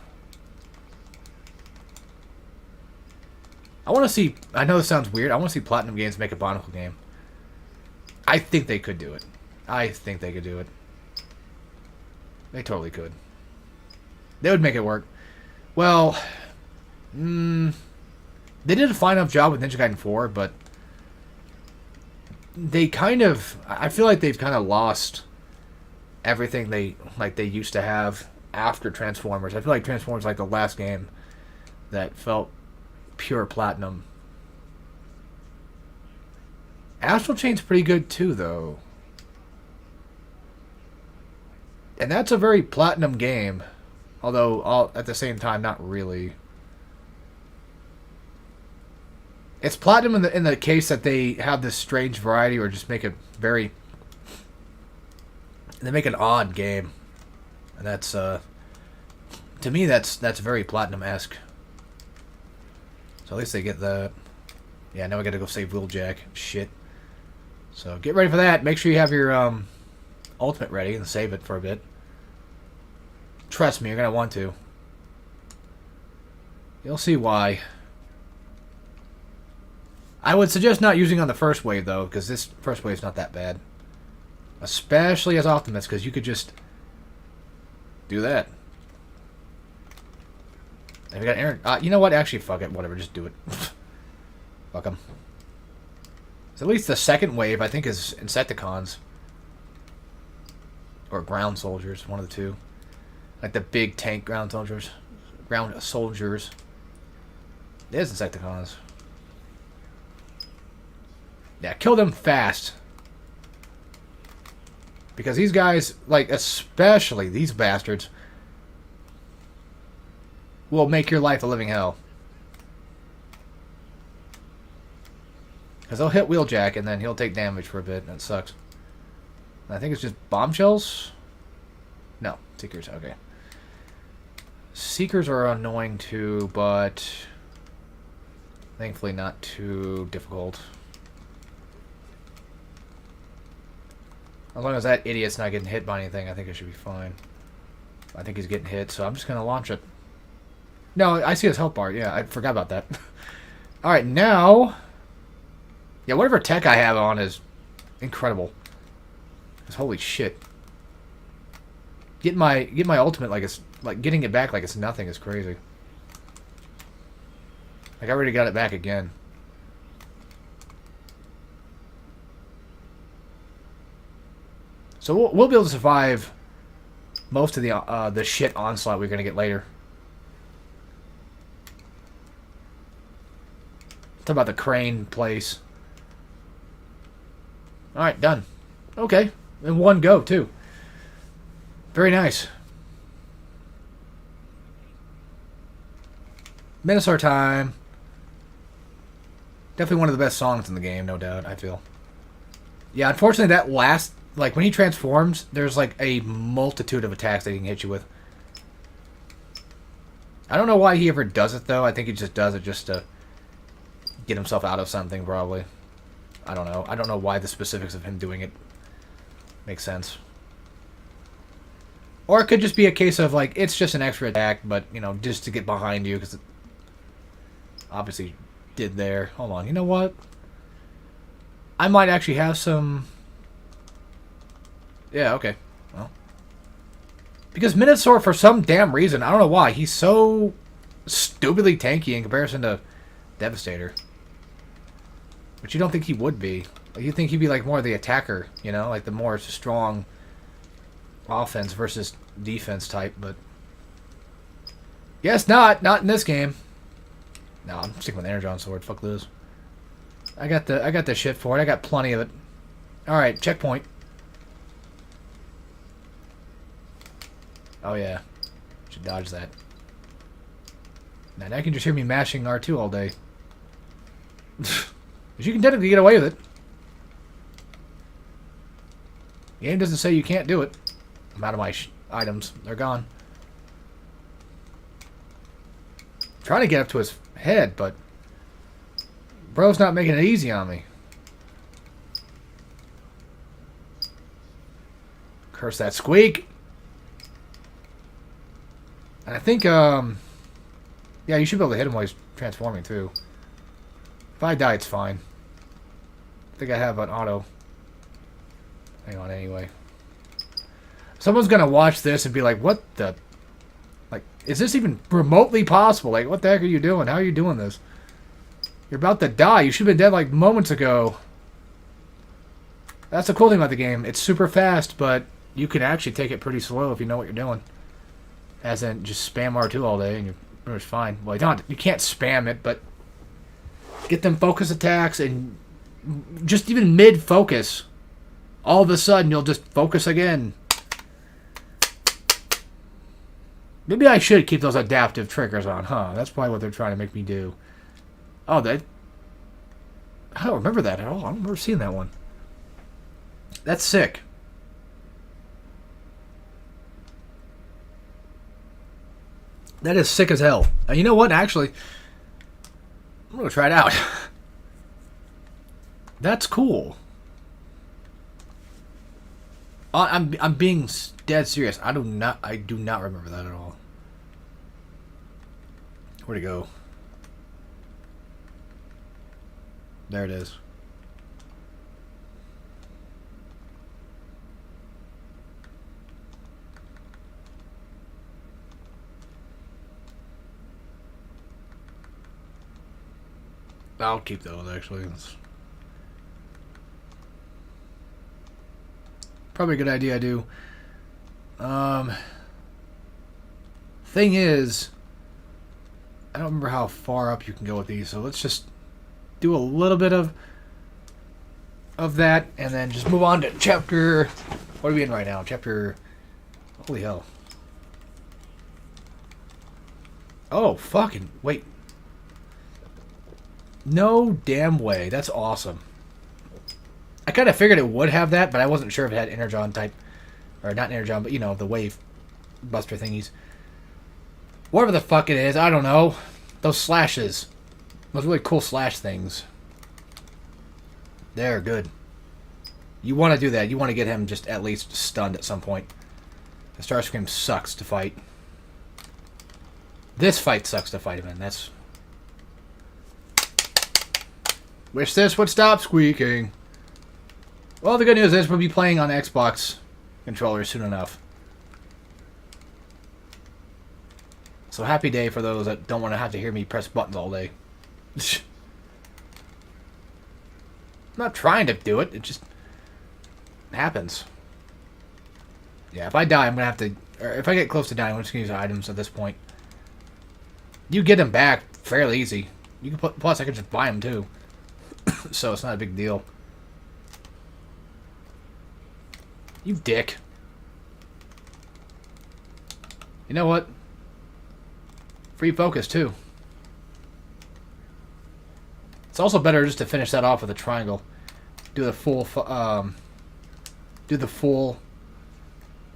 I want to see... I know this sounds weird. I want to see Platinum Games make a Bionicle game. I think they could do it. I think they could do it. They totally could. They would make it work. Well, they did a fine enough job with Ninja Gaiden 4, but they kind of... I feel like they've kind of lost everything they used to have after Transformers. I feel like Transformers is like the last game that felt pure platinum. Astral Chain's pretty good too, though. And that's a very platinum game. Although, all at the same time, not really. It's platinum in the case that they have this strange variety, or just make it very... They make an odd game. And that's, to me, that's very platinum-esque. So at least they get that. Yeah, now we gotta go save Wheeljack. Shit. So get ready for that. Make sure you have your ultimate ready and save it for a bit. Trust me, you're gonna want to. You'll see why. I would suggest not using on the first wave, though, because this first wave's not that bad. Especially as Optimus, because you could just do that. And we got Aaron. You know what? Actually, fuck it. Whatever. Just do it. Fuck them. So at least the second wave, I think, is Insecticons. Or ground soldiers. One of the two. Like the big tank ground soldiers. Ground soldiers. There's Insecticons. Yeah, kill them fast. Because these guys, like, especially these bastards, will make your life a living hell. Because they'll hit Wheeljack and then he'll take damage for a bit, and it sucks. And I think it's just bombshells? No, Seekers, okay. Seekers are annoying too, but thankfully not too difficult. As long as that idiot's not getting hit by anything, I think it should be fine. I think he's getting hit, so I'm just going to launch it. No, I see his health bar. Yeah, I forgot about that. Alright, now... Yeah, whatever tech I have on is incredible. Because holy shit. Get my ultimate like it's... Like, getting it back like it's nothing is crazy. Like, I already got it back again. So we'll be able to survive most of the shit onslaught we're gonna get later. Talk about the crane place. All right, done. Okay, in one go too. Very nice. Minosaur time. Definitely one of the best songs in the game, no doubt. I feel. Yeah, unfortunately, that last. Like, when he transforms, there's, like, a multitude of attacks that he can hit you with. I don't know why he ever does it, though. I think he just does it just to get himself out of something, probably. I don't know. I don't know why the specifics of him doing it makes sense. Or it could just be a case of, like, it's just an extra attack, but, you know, just to get behind you, because it obviously did there. Hold on. You know what? I might actually have some... Yeah, okay. Well. Because Minosaur, for some damn reason, I don't know why, he's so stupidly tanky in comparison to Devastator. But you don't think he would be. Like, you think he'd be like more of the attacker, you know? Like the more strong offense versus defense type, but... Yes, not in this game. No, I'm sticking with Energon Sword. Fuck this. I got the shit for it. I got plenty of it. Alright, checkpoint. Oh yeah. Should dodge that. Now I can just hear me mashing R2 all day. But you can technically get away with it. The game doesn't say you can't do it. I'm out of my items. They're gone. I'm trying to get up to his head, but... Bro's not making it easy on me. Curse that squeak! And I think, yeah, you should be able to hit him while he's transforming, too. If I die, it's fine. I think I have an auto. Hang on, anyway. Someone's gonna watch this and be like, what the... Like, is this even remotely possible? Like, what the heck are you doing? How are you doing this? You're about to die. You should have been dead like moments ago. That's the cool thing about the game. It's super fast, but you can actually take it pretty slow if you know what you're doing. As in, just spam R2 all day and you're pretty much fine. Well, you can't spam it, but get them focus attacks and just even mid-focus. All of a sudden, you'll just focus again. Maybe I should keep those adaptive triggers on, huh? That's probably what they're trying to make me do. Oh, I don't remember that at all. I don't remember seeing that one. That's sick. That is sick as hell. And you know what? Actually, I'm going to try it out. That's cool. I'm being dead serious. I do not remember that at all. Where'd it go? There it is. I'll keep those, actually. It's probably a good idea I do. Thing is, I don't remember how far up you can go with these, so let's just do a little bit of that, and then just move on to chapter... What are we in right now? Chapter... Holy hell. Oh, fucking... Wait. No damn way. That's awesome. I kind of figured it would have that, but I wasn't sure if it had Energon type. Or not Energon, but, you know, the wave buster thingies. Whatever the fuck it is, I don't know. Those slashes. Those really cool slash things. They're good. You want to do that. You want to get him just at least stunned at some point. The Starscream sucks to fight. This fight sucks to fight him in. That's... Wish this would stop squeaking. Well, the good news is we'll be playing on Xbox controllers soon enough. So happy day for those that don't want to have to hear me press buttons all day. I'm not trying to do it. It just happens. Yeah, if I die, I'm going to have to... Or if I get close to dying, I'm just going to use items at this point. You get them back fairly easy. You can plus, I can just buy them too. So it's not a big deal. You dick. You know what? Free focus too. It's also better just to finish that off with a triangle. Do the full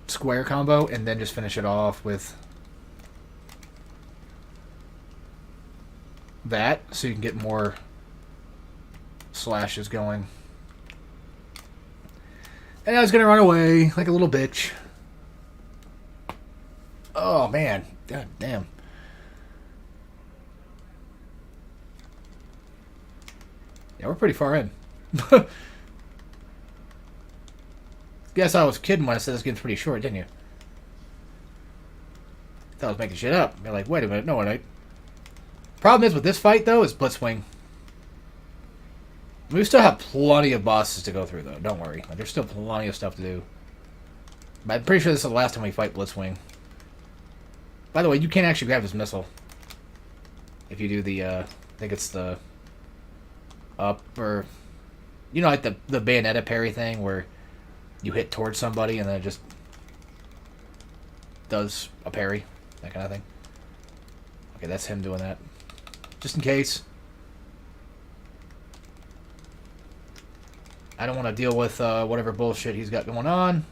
square combo and then just finish it off with that so you can get more slashes going. And I was gonna run away like a little bitch. Oh man, god damn. Yeah, we're pretty far in. Guess I was kidding when I said this game's pretty short, didn't you? Thought I was making shit up. You're like, wait a minute, no, I. Problem is with this fight though is Blitzwing. We still have plenty of bosses to go through, though. Don't worry. Like, there's still plenty of stuff to do. But I'm pretty sure this is the last time we fight Blitzwing. By the way, you can't actually grab his missile. If you do the, I think it's the up, or... You know, like the Bayonetta parry thing, where you hit towards somebody and then it just does a parry. That kind of thing. Okay, that's him doing that. Just in case. I don't want to deal with whatever bullshit he's got going on.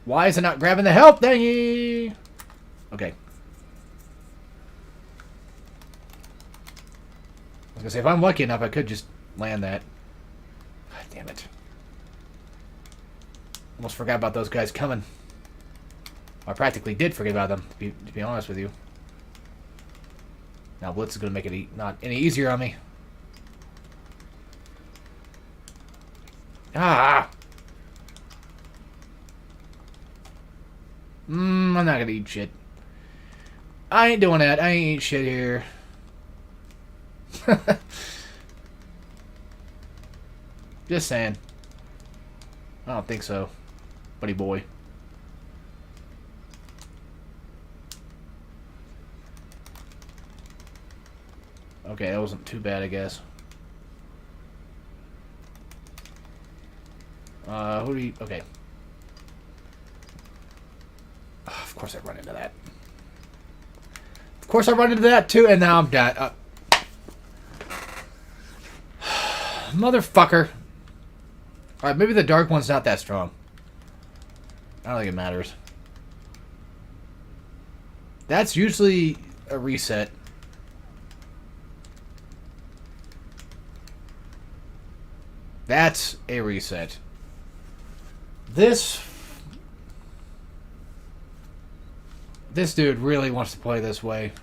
Why is it not grabbing the help thingy? Okay. I was going to say, if I'm lucky enough, I could just land that. God damn it. Almost forgot about those guys coming. I practically did forget about them, to be honest with you. Now Blitz is going to make it not any easier on me. Ah! I'm not gonna eat shit. I ain't doing that. I ain't eat shit here. Just saying. I don't think so, buddy boy. Okay, that wasn't too bad, I guess. Who do you... Okay. Oh, of course I run into that. Of course I run into that, too, and now I'm dead. Motherfucker. Alright, maybe the dark one's not that strong. I don't think it matters. That's usually a reset. That's a reset. This dude really wants to play this way.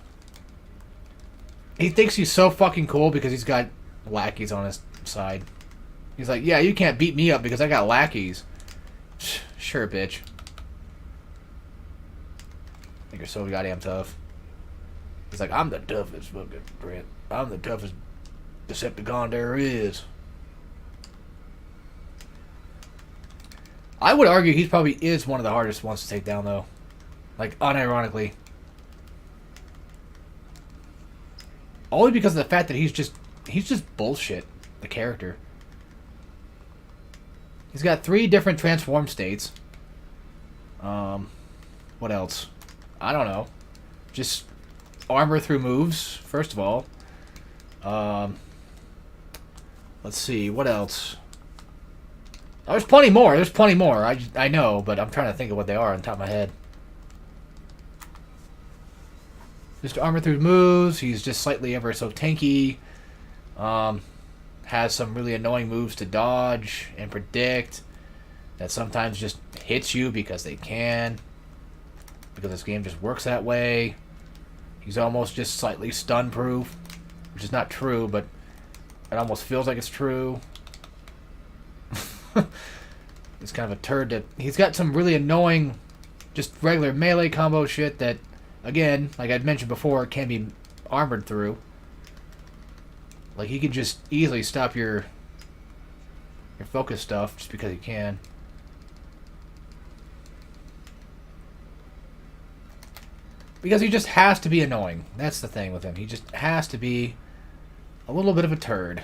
He thinks he's so fucking cool because he's got lackeys on his side. He's like, yeah, you can't beat me up because I got lackeys. Sure, bitch. I think you're so goddamn tough. He's like, I'm the toughest fucking Brent. I'm the toughest Decepticon there is. I would argue he probably is one of the hardest ones to take down, though. Like, unironically. Only because of the fact that he's just bullshit, the character. He's got 3 different transform states. What else? I don't know. Just armor through moves, first of all. Let's see, what else? Oh, there's plenty more. There's plenty more. I know, but I'm trying to think of what they are on top of my head. Just armor through moves. He's just slightly ever so tanky. Has some really annoying moves to dodge and predict. That sometimes just hits you because they can. Because this game just works that way. He's almost just slightly stun-proof. Which is not true, but it almost feels like it's true. It's kind of a turd that... He's got some really annoying, just regular melee combo shit that, again, like I'd mentioned before, can be armored through. Like, he can just easily stop your focus stuff just because he can. Because he just has to be annoying. That's the thing with him. He just has to be a little bit of a turd.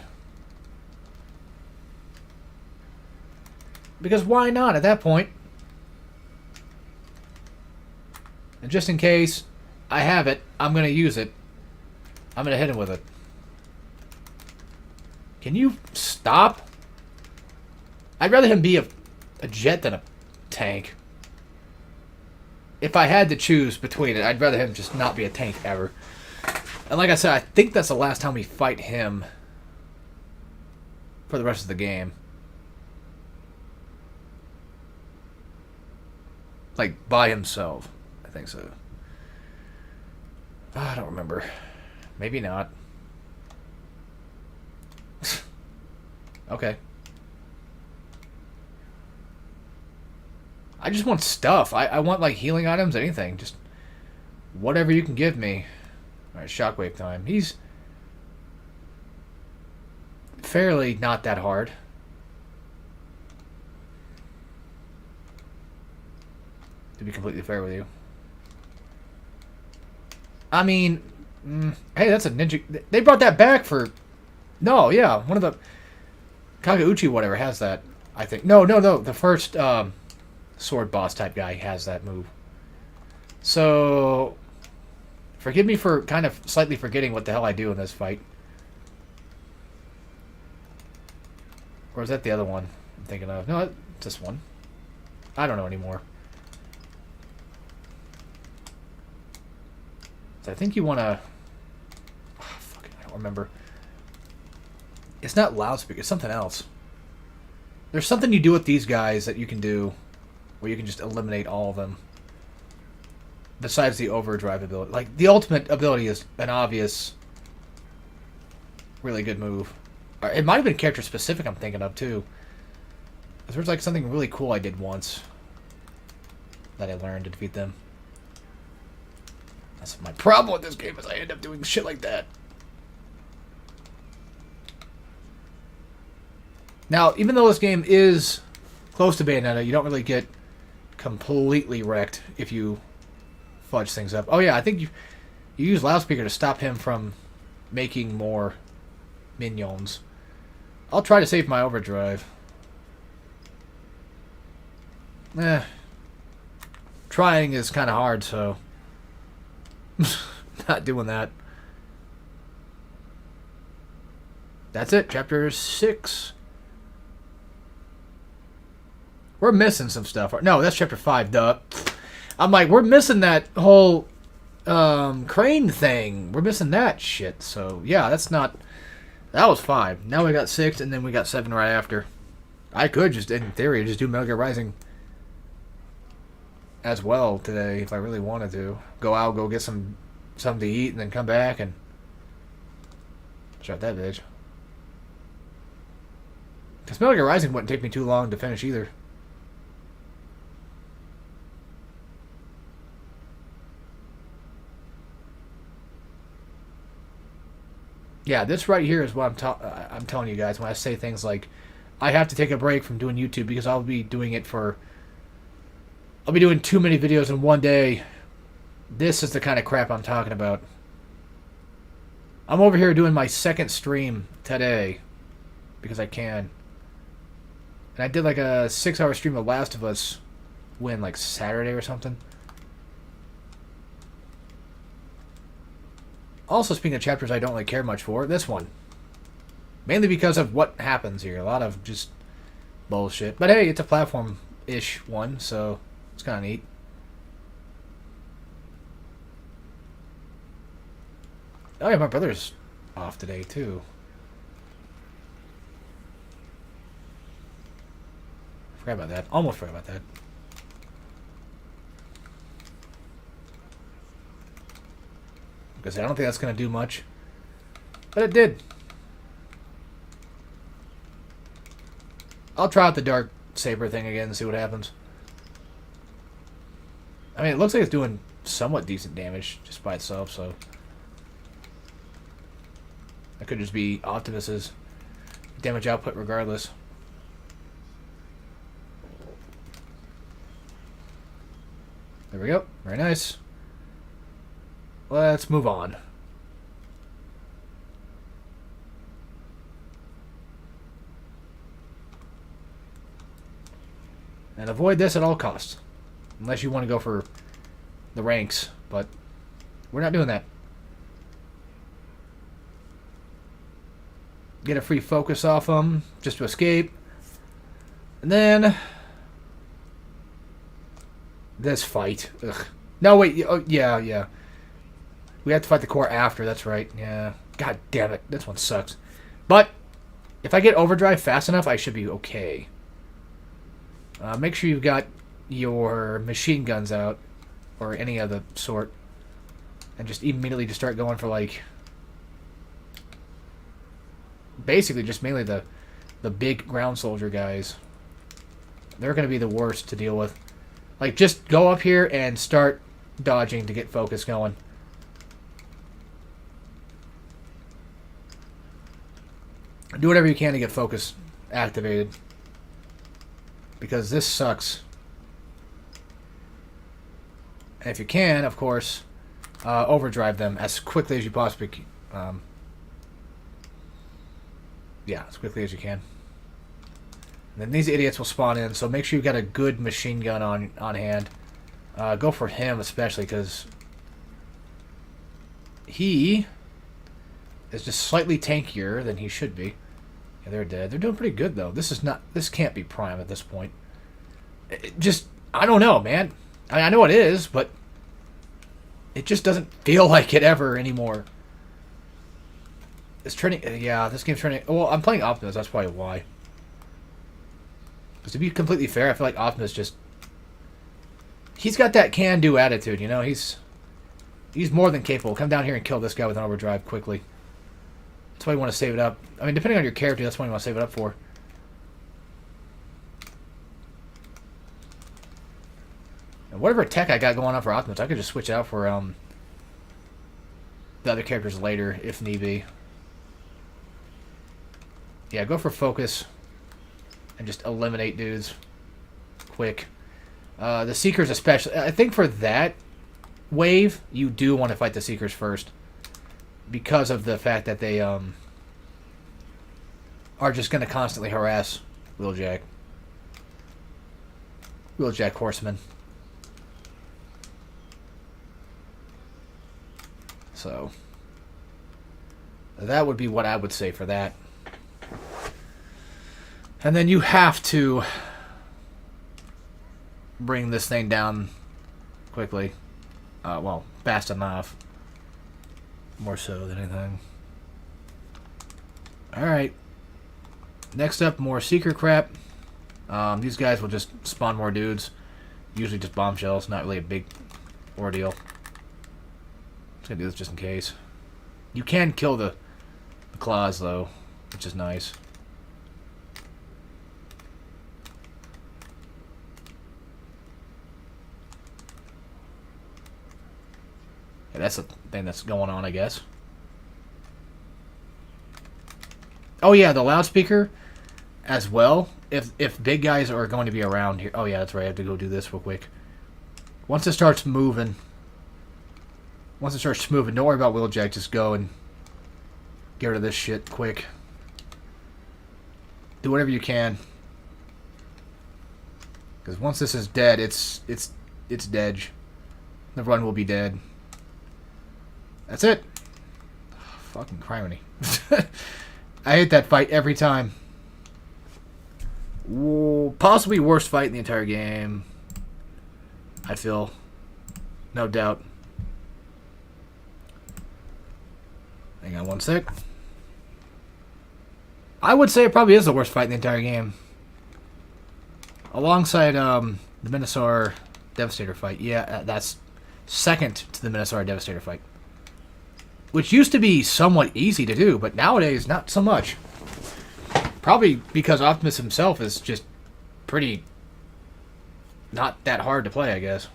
Because why not at that point? And just in case I have it, I'm going to use it. I'm going to hit him with it. Can you stop? I'd rather him be a jet than a tank. If I had to choose between it, I'd rather him just not be a tank ever. And like I said, I think that's the last time we fight him for the rest of the game. Like, by himself. I think so. I don't remember. Maybe not. Okay. I just want stuff. I want, like, healing items, anything. Just whatever you can give me. Alright, shockwave time. He's fairly not that hard. To be completely fair with you. I mean, hey, that's a ninja. They brought that back for... No, yeah, one of the... Kageuchi, whatever, has that, I think. No. The first sword boss type guy has that move. So, forgive me for kind of slightly forgetting what the hell I do in this fight. Or is that the other one I'm thinking of? No, it's this one. I don't know anymore. I think you want to... Oh, fuck, I don't remember. It's not loudspeaker. It's something else. There's something you do with these guys that you can do where you can just eliminate all of them. Besides the overdrive ability. Like, the ultimate ability is an obvious, really good move. It might have been character specific I'm thinking of, too. There's like something really cool I did once. that I learned to defeat them. That's my problem with this game, is I end up doing shit like that. Now, even though this game is close to Bayonetta, you don't really get completely wrecked if you fudge things up. Oh yeah, I think you use loudspeaker to stop him from making more minions. I'll try to save my overdrive. Trying is kind of hard, so not doing that. That's it, chapter 6. We're missing some stuff. No, that's chapter 5, duh. I'm like, we're missing that whole crane thing. We're missing that shit. So, yeah, that's not... That was 5. Now we got 6, and then we got 7 right after. I could just, in theory, just do Metal Gear Rising as well today if I really wanted to. Go out, go get something to eat, and then come back and start that bitch. Because Metal Gear Rising wouldn't take me too long to finish either. Yeah, this right here is what I'm telling you guys when I say things like, I have to take a break from doing YouTube because I'll be doing too many videos in one day. This is the kind of crap I'm talking about. I'm over here doing my second stream today because I can. And I did like a 6-hour stream of Last of Us like Saturday or something. Also, speaking of chapters I don't really care much for, this one. Mainly because of what happens here. A lot of just bullshit. But hey, it's a platform-ish one, so it's kind of neat. Oh yeah, my brother's off today, too. Forgot about that. Almost forgot about that. Because I don't think that's going to do much. But it did. I'll try out the Dark Saber thing again and see what happens. I mean, it looks like it's doing somewhat decent damage just by itself, so... That could just be Optimus's damage output regardless. There we go. Very nice. Let's move on. And avoid this at all costs. Unless you want to go for the ranks. But we're not doing that. Get a free focus off them just to escape. And then... this fight. Ugh. No, wait. Oh, yeah. We have to fight the core after, that's right. Yeah. God damn it. This one sucks. But, if I get overdrive fast enough, I should be okay. Make sure you've got your machine guns out. Or any other sort. And just immediately just start going for, like... basically, just mainly the big ground soldier guys. They're going to be the worst to deal with. Like, just go up here and start dodging to get focus going. Do whatever you can to get focus activated. Because this sucks. And if you can, of course, overdrive them as quickly as you possibly can. Yeah, as quickly as you can. And then these idiots will spawn in, so make sure you've got a good machine gun on hand. Go for him especially, because he is just slightly tankier than he should be. Yeah, they're dead. They're doing pretty good, though. This can't be Prime at this point. I don't know, man. I know it is, but it just doesn't feel like it ever anymore. It's turning... yeah, this game's turning... well, I'm playing Optimus, that's probably why. Because to be completely fair, I feel like Optimus just... he's got that can-do attitude, you know? He's more than capable. Come down here and kill this guy with an overdrive quickly. That's why you want to save it up. I mean, depending on your character, that's what you want to save it up for. Whatever tech I got going on for Optimus, I could just switch out for the other characters later, if need be. Yeah, go for focus. And just eliminate dudes. Quick. The Seekers especially. I think for that wave, you do want to fight the Seekers first. Because of the fact that they are just going to constantly harass Wheeljack. Wheeljack Horseman. So, that would be what I would say for that. And then you have to bring this thing down quickly. Well, fast enough. More so than anything. Alright. Next up, more Seeker crap. These guys will just spawn more dudes. Usually just bombshells, not really a big ordeal. Just gonna do this just in case. You can kill the claws though, which is nice. Yeah, that's the thing that's going on, I guess. Oh yeah, the loudspeaker as well. If big guys are going to be around here. Oh yeah, that's right. I have to go do this real quick. Once it starts moving, don't worry about Wheeljack. Just go and get rid of this shit quick. Do whatever you can. Because once this is dead, it's dead. The run will be dead. That's it. Fucking criminy. I hate that fight every time. Ooh, possibly worst fight in the entire game. I feel. No doubt. Hang on one sec. I would say it probably is the worst fight in the entire game. Alongside the Minosaur Devastator fight. Yeah, that's second to the Minosaur Devastator fight. Which used to be somewhat easy to do, but nowadays not so much. Probably because Optimus himself is just pretty not that hard to play, I guess.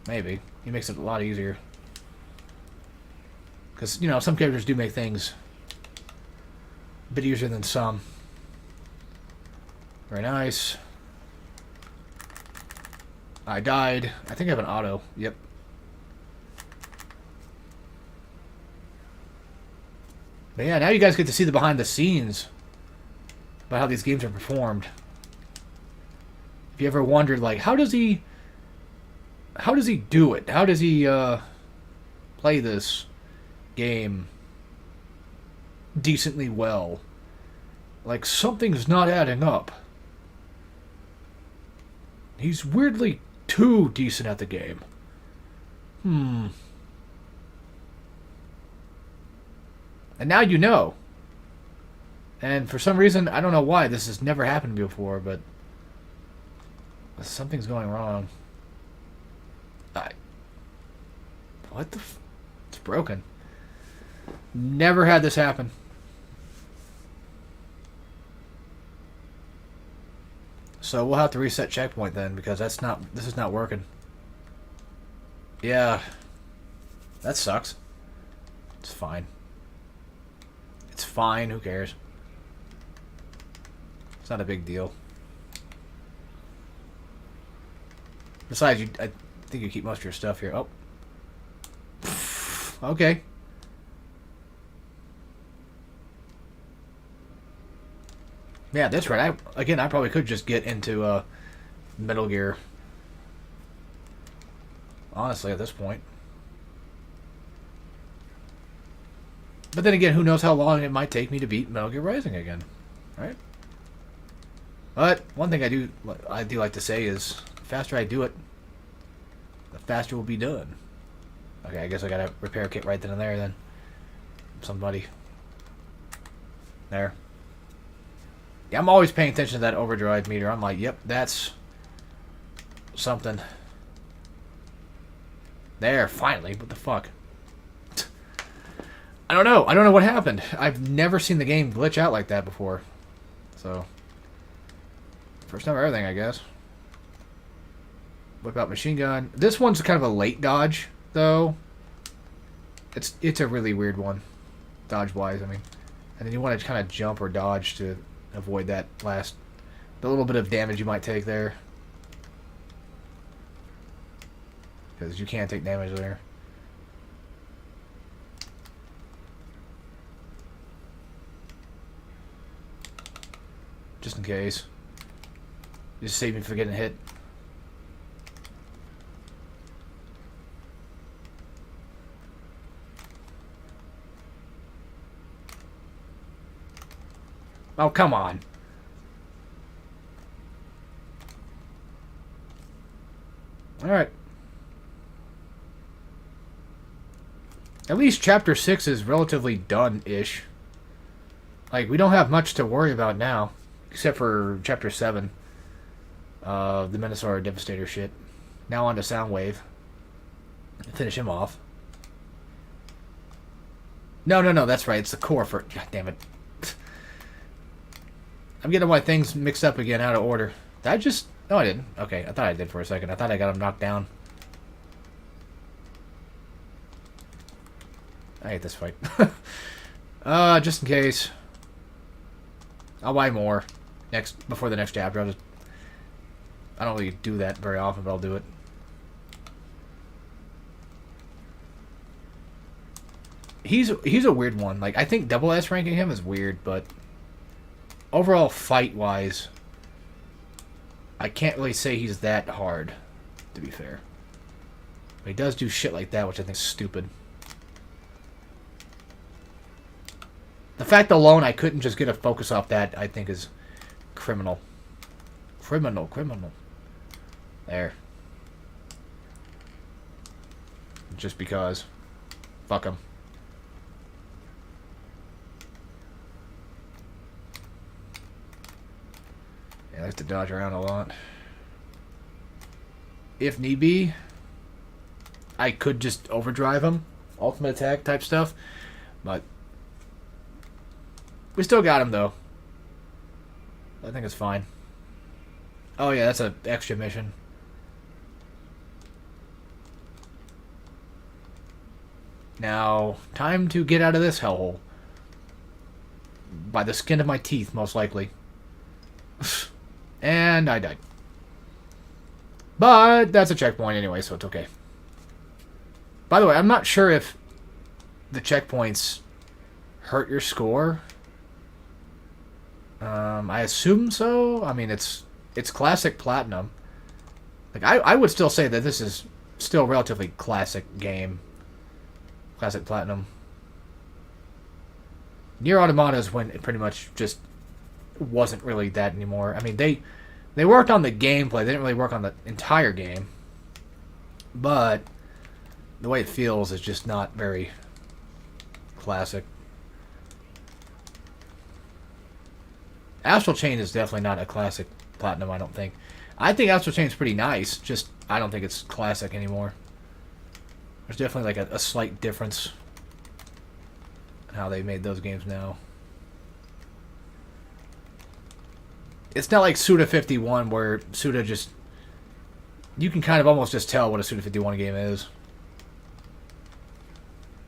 Maybe. He makes it a lot easier. Because, you know, some characters do make things a bit easier than some. Very nice. I died. I think I have an auto. Yep. But yeah, now you guys get to see the behind the scenes about how these games are performed. If you ever wondered, like, how does he do it? How does he play this game decently well? Like, something's not adding up. He's weirdly too decent at the game. And now you know. And for some reason, I don't know why, this has never happened before, but something's going wrong. What the it's broken. Never had this happen. So we'll have to reset checkpoint then, because this is not working. Yeah. That sucks. It's fine. It's fine, who cares? It's not a big deal. Besides, I think you keep most of your stuff here. Oh. Okay. Yeah, that's right. I probably could just get into Metal Gear. Honestly, at this point. But then again, who knows how long it might take me to beat Metal Gear Rising again, right? But one thing I do like to say is, the faster I do it, the faster it will be done. Okay, I guess I got a repair kit right then and there then. Somebody. There. Yeah, I'm always paying attention to that overdrive meter. I'm like, yep, that's something. There, finally. What the fuck? I don't know. I don't know what happened. I've never seen the game glitch out like that before. So, first time for everything, I guess. Whip out machine gun. This one's kind of a late dodge, though. It's a really weird one, dodge-wise, I mean. And then you want to kind of jump or dodge to avoid the little bit of damage you might take there. Because you can take damage there. Just in case. Just save me from getting hit. Oh, come on. Alright. At least Chapter 6 is relatively done-ish. Like, we don't have much to worry about now. Except for Chapter 7. The Minosaur Devastator shit. Now on to Soundwave. Finish him off. No, that's right. It's the core for... God damn it. I'm getting my things mixed up again, out of order. Did I just... No, I didn't. Okay, I thought I did for a second. I thought I got him knocked down. I hate this fight. Just in case. I'll buy more. Before the next chapter. I don't really do that very often, but I'll do it. He's a weird one. Like, I think double S ranking him is weird, but overall fight-wise, I can't really say he's that hard, to be fair. But he does do shit like that, which I think is stupid. The fact alone I couldn't just get a focus off that, I think, is criminal. Criminal. There. Just because. Fuck him. Yeah, I like to dodge around a lot. If need be, I could just overdrive him. Ultimate attack type stuff. But we still got him, though. I think it's fine. Oh, yeah, that's an extra mission. Now, time to get out of this hellhole. By the skin of my teeth, most likely. And I died. But that's a checkpoint anyway, so it's okay. By the way, I'm not sure if the checkpoints hurt your score. I assume so. I mean, it's classic platinum. Like I would still say that this is still a relatively classic game. Classic platinum. Nier Automata is when it pretty much just wasn't really that anymore. I mean, they worked on the gameplay. They didn't really work on the entire game. But the way it feels is just not very classic. Astral Chain is definitely not a classic platinum, I don't think. I think Astral Chain is pretty nice, just I don't think it's classic anymore. There's definitely like a slight difference in how they made those games now. It's not like Suda 51 where Suda just... You can kind of almost just tell what a Suda 51 game is.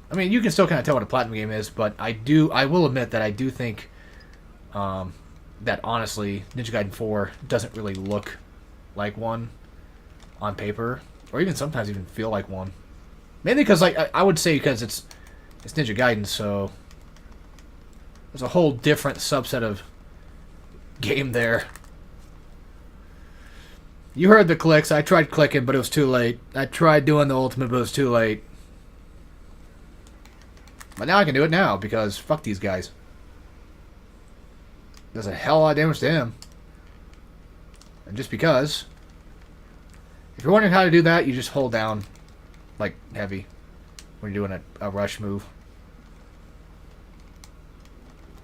I mean, you can still kind of tell what a platinum game is, but I will admit that I do think that honestly, Ninja Gaiden 4 doesn't really look like one on paper, or even sometimes even feel like one. Mainly because, like, I would say because it's Ninja Gaiden, so there's a whole different subset of game there. You heard the clicks. I tried clicking, but it was too late. I tried doing the ultimate, but it was too late. But now I can do it now, because fuck these guys. Does a hell of a lot of damage to him. And just because. If you're wondering how to do that, you just hold down, like, heavy. When you're doing a rush move.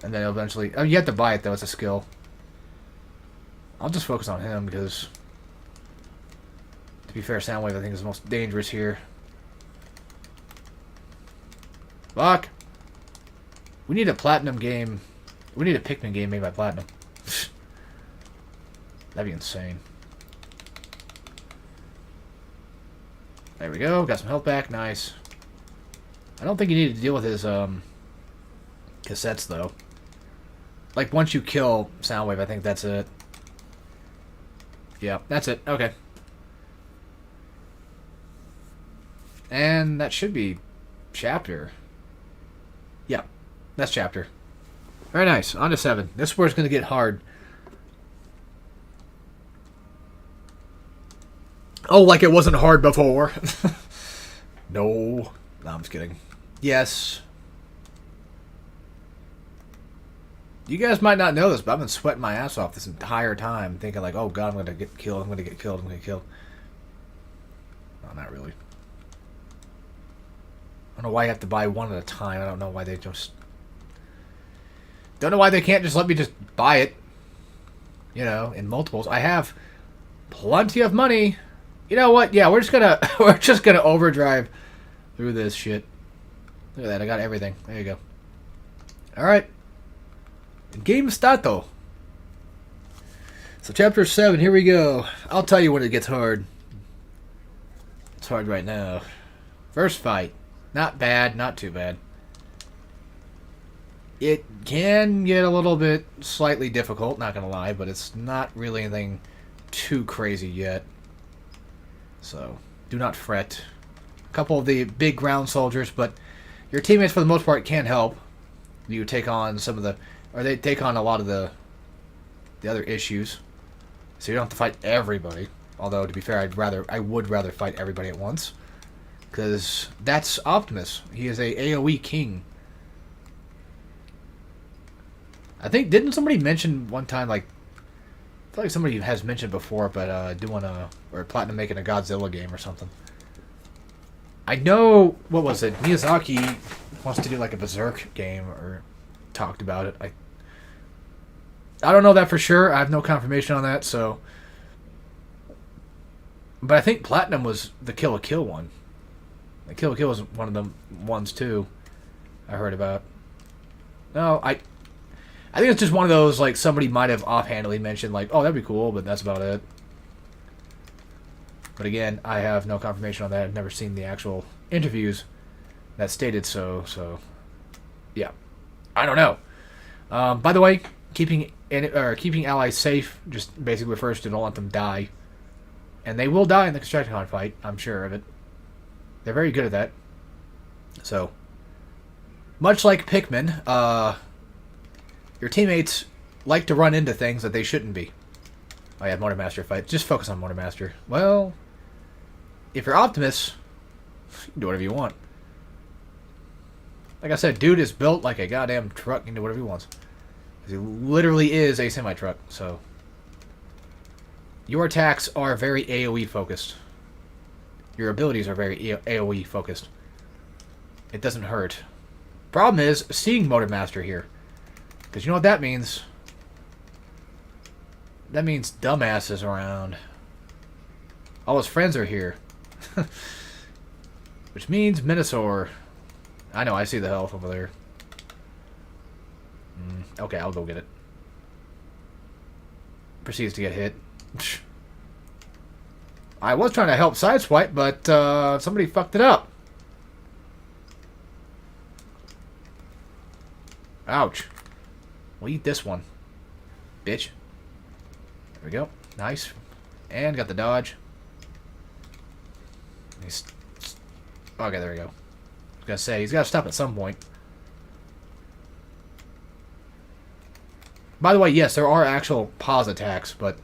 And then eventually... I mean, you have to buy it, though. It's a skill. I'll just focus on him, because... To be fair, Soundwave, I think, is the most dangerous here. Fuck! We need a Platinum game... We need a Pikmin game made by Platinum. That'd be insane. There we go. Got some health back. Nice. I don't think you need to deal with his cassettes, though. Like, once you kill Soundwave, I think that's it. Yeah, that's it. Okay. And that should be chapter. Yeah, that's chapter. Very nice. On to 7. This is where it's going to get hard. Oh, like it wasn't hard before. No. No, I'm just kidding. Yes. You guys might not know this, but I've been sweating my ass off this entire time, thinking like, oh god, I'm going to get killed, I'm going to get killed, I'm going to get killed. No, not really. I don't know why you have to buy one at a time. I don't know why they just... Don't know why they can't just let me just buy it. You know, in multiples. I have plenty of money. You know what? Yeah, we're just gonna overdrive through this shit. Look at that, I got everything. There you go. Alright. Game stato. So chapter 7, here we go. I'll tell you when it gets hard. It's hard right now. First fight. Not bad, not too bad. It can get a little bit slightly difficult, not gonna lie, but it's not really anything too crazy yet. So, do not fret. A couple of the big ground soldiers, but your teammates for the most part can help. You take on some of the... Or they take on a lot of the other issues. So you don't have to fight everybody. Although, to be fair, I would rather fight everybody at once. Because that's Optimus. He is a AoE king. I think, didn't somebody mention one time, like, I feel like somebody has mentioned before, but doing or Platinum making a Godzilla game or something. I know, what was it? Miyazaki wants to do like a Berserk game, or talked about it. I don't know that for sure. I have no confirmation on that, so. But I think Platinum was the Kill la Kill one. The Kill la Kill was one of the ones too. I heard about. No, I think it's just one of those, like, somebody might have offhandedly mentioned, like, oh, that'd be cool, but that's about it. But again, I have no confirmation on that. I've never seen the actual interviews that stated so, yeah. I don't know. By the way, keeping allies safe just basically refers to don't let them die. And they will die in the Constructicon fight, I'm sure of it. They're very good at that. So, much like Pikmin, your teammates like to run into things that they shouldn't be. Oh yeah, Motormaster fight. Just focus on Motormaster. Well, if you're Optimus, you can do whatever you want. Like I said, dude is built like a goddamn truck. He can do whatever he wants. He literally is a semi-truck, so. Your attacks are very AoE focused. Your abilities are very AoE focused. It doesn't hurt. Problem is, seeing Motormaster here. Because you know what that means? That means dumbass is around. All his friends are here. Which means Minosaur. I know, I see the health over there. Okay, I'll go get it. Proceeds to get hit. I was trying to help Sideswipe, but somebody fucked it up. Ouch. We'll eat this one. Bitch. There we go. Nice. And got the dodge. Okay, there we go. I was gonna say, he's gotta stop at some point. By the way, yes, there are actual pause attacks, but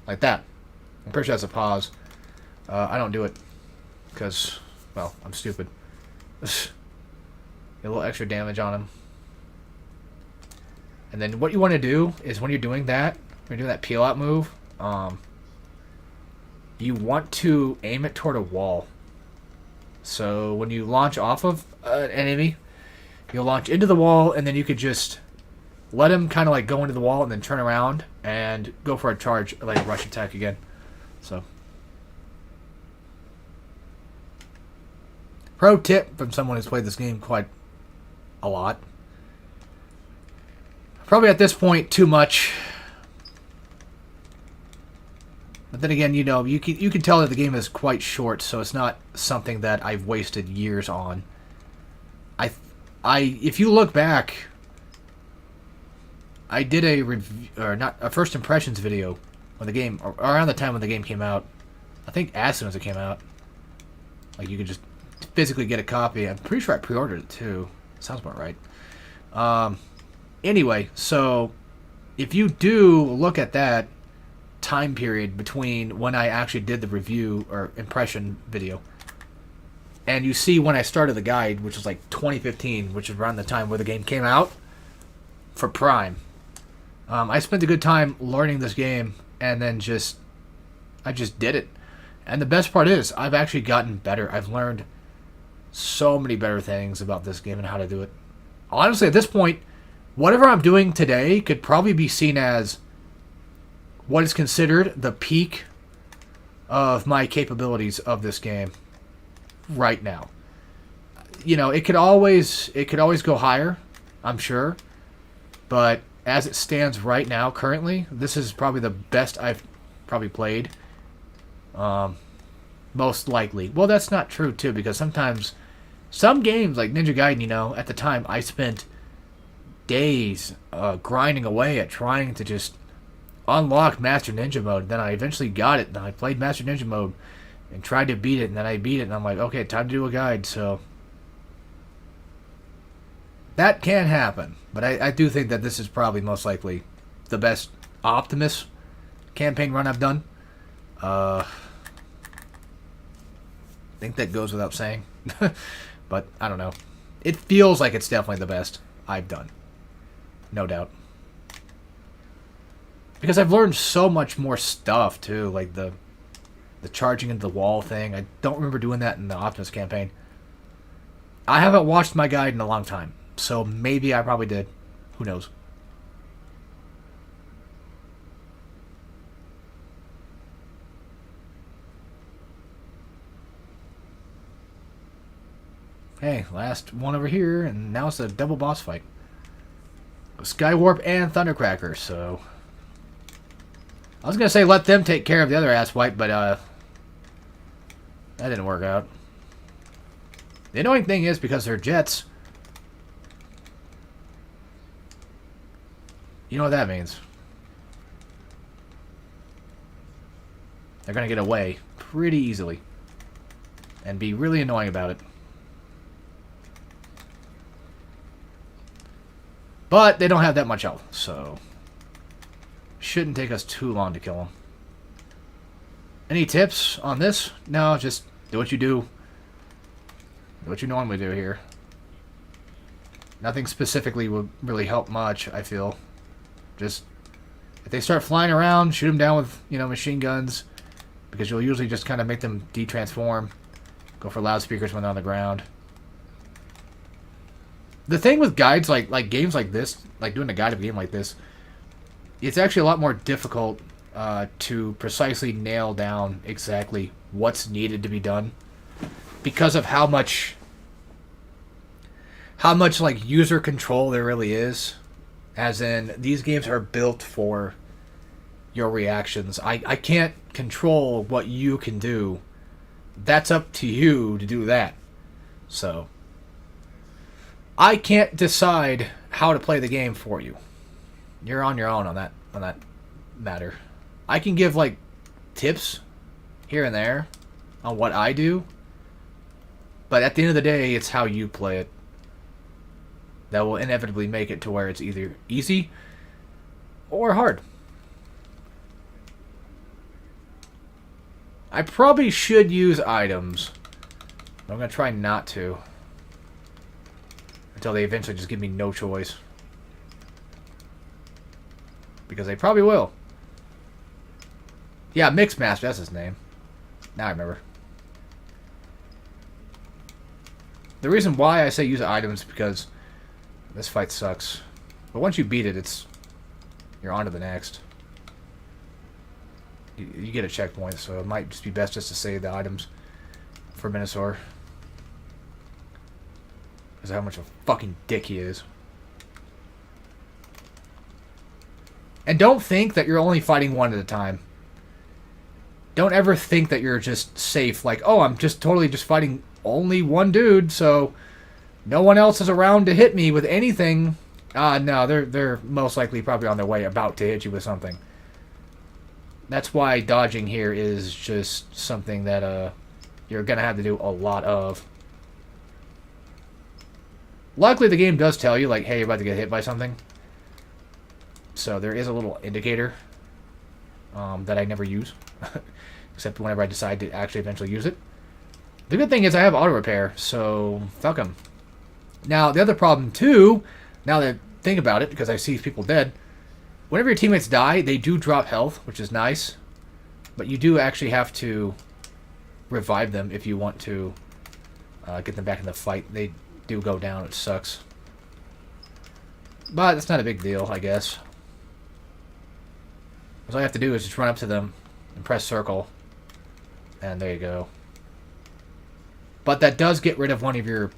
like that. I'm pretty sure that's a pause. I don't do it. Because, well, I'm stupid. Get a little extra damage on him. And then what you want to do is when you're doing that, peel out move, you want to aim it toward a wall. So when you launch off of an enemy, you'll launch into the wall, and then you could just let him kind of like go into the wall and then turn around and go for a charge, like a rush attack again. So, pro tip from someone who's played this game quite a lot. Probably at this point too much. But then again, you can tell that the game is quite short, so it's not something that I've wasted years on. If you look back, I did a review, or not a first impressions video when the game, or around the time when the game came out. I think as soon as it came out, like you could just physically get a copy. I'm pretty sure I pre-ordered it too. Sounds about right. Anyway, so if you do look at that time period between when I actually did the review or impression video, and you see when I started the guide, which was like 2015, which is around the time where the game came out for Prime. I spent a good time learning this game, and then I just did it. And the best part is, I've actually gotten better. I've learned so many better things about this game and how to do it. Honestly, at this point, whatever I'm doing today could probably be seen as what is considered the peak of my capabilities of this game right now. It could always go higher, I'm sure, but as it stands right now, currently, this is probably the best I've probably played. Most likely. Well, that's not true too, because sometimes some games like Ninja Gaiden, at the time I spent days grinding away at trying to just unlock Master Ninja Mode. Then I eventually got it, and I played Master Ninja Mode and tried to beat it, and then I beat it, and I'm like, okay, time to do a guide. So that can happen, but I do think that this is probably most likely the best Optimus campaign run I've done. I think that goes without saying. But I don't know. It feels like it's definitely the best I've done. No doubt. Because I've learned so much more stuff too, like the charging into the wall thing. I don't remember doing that in the Optimus campaign. I haven't watched my guide in a long time, so maybe I probably did. Who knows? Hey, last one over here, and now it's a double boss fight. Skywarp and Thundercracker, so I was gonna say let them take care of the other asswipe, but that didn't work out. The annoying thing is, because they're jets, you know what that means. They're gonna get away pretty easily and be really annoying about it. But they don't have that much health, so shouldn't take us too long to kill them. Any tips on this? No, just do what you do. Do what you normally do here. Nothing specifically would really help much, I feel. Just, if they start flying around, shoot them down with, machine guns. Because you'll usually just kind of make them de-transform. Go for loudspeakers when they're on the ground. The thing with guides, like games like this, like doing a guide of a game like this, it's actually a lot more difficult to precisely nail down exactly what's needed to be done, because of how much like user control there really is. As in, these games are built for your reactions. I can't control what you can do. That's up to you to do that. So I can't decide how to play the game for you. You're on your own on that matter. I can give like tips here and there on what I do, but at the end of the day, it's how you play it that will inevitably make it to where it's either easy or hard. I probably should use items, but I'm going to try not to until they eventually just give me no choice. Because they probably will. Yeah, Mixmaster, that's his name. Now I remember. The reason why I say use items is because this fight sucks. But once you beat it, you're on to the next. You get a checkpoint, so it might just be best just to save the items for Minosaur. Because of how much of a fucking dick he is. And don't think that you're only fighting one at a time. don't ever think that you're just safe. Like, oh, I'm just totally just fighting only one dude, so no one else is around to hit me with anything. No, they're most likely probably on their way about to hit you with something. That's why dodging here is just something that you're gonna have to do a lot of. Luckily, the game does tell you, like, hey, you're about to get hit by something. So there is a little indicator that I never use, except whenever I decide to actually eventually use it. The good thing is I have auto repair, so fuck them. Now, the other problem, too, now that I think about it, because I see people dead, whenever your teammates die, they do drop health, which is nice. But you do actually have to revive them if you want to get them back in the fight. They do go down, which sucks. But it's not a big deal, I guess. All I have to do is just run up to them and press circle. And there you go. But that does get rid of one of your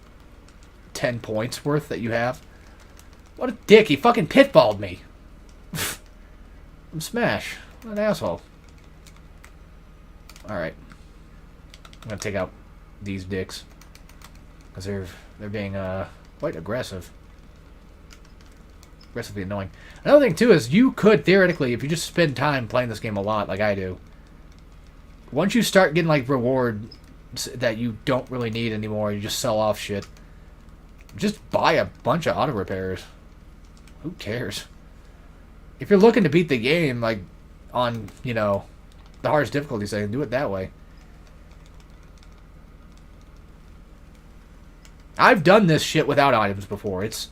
10 points worth that you have. What a dick. He fucking pitballed me. I'm Smash. What an asshole. Alright. I'm going to take out these dicks. Because they're being quite aggressive. Aggressively annoying. Another thing, too, is you could, theoretically, if you just spend time playing this game a lot, like I do, once you start getting, like, rewards that you don't really need anymore, you just sell off shit, just buy a bunch of auto repairs. Who cares? If you're looking to beat the game, like, on, you know, the hardest difficulty setting, do it that way. I've done this shit without items before. It's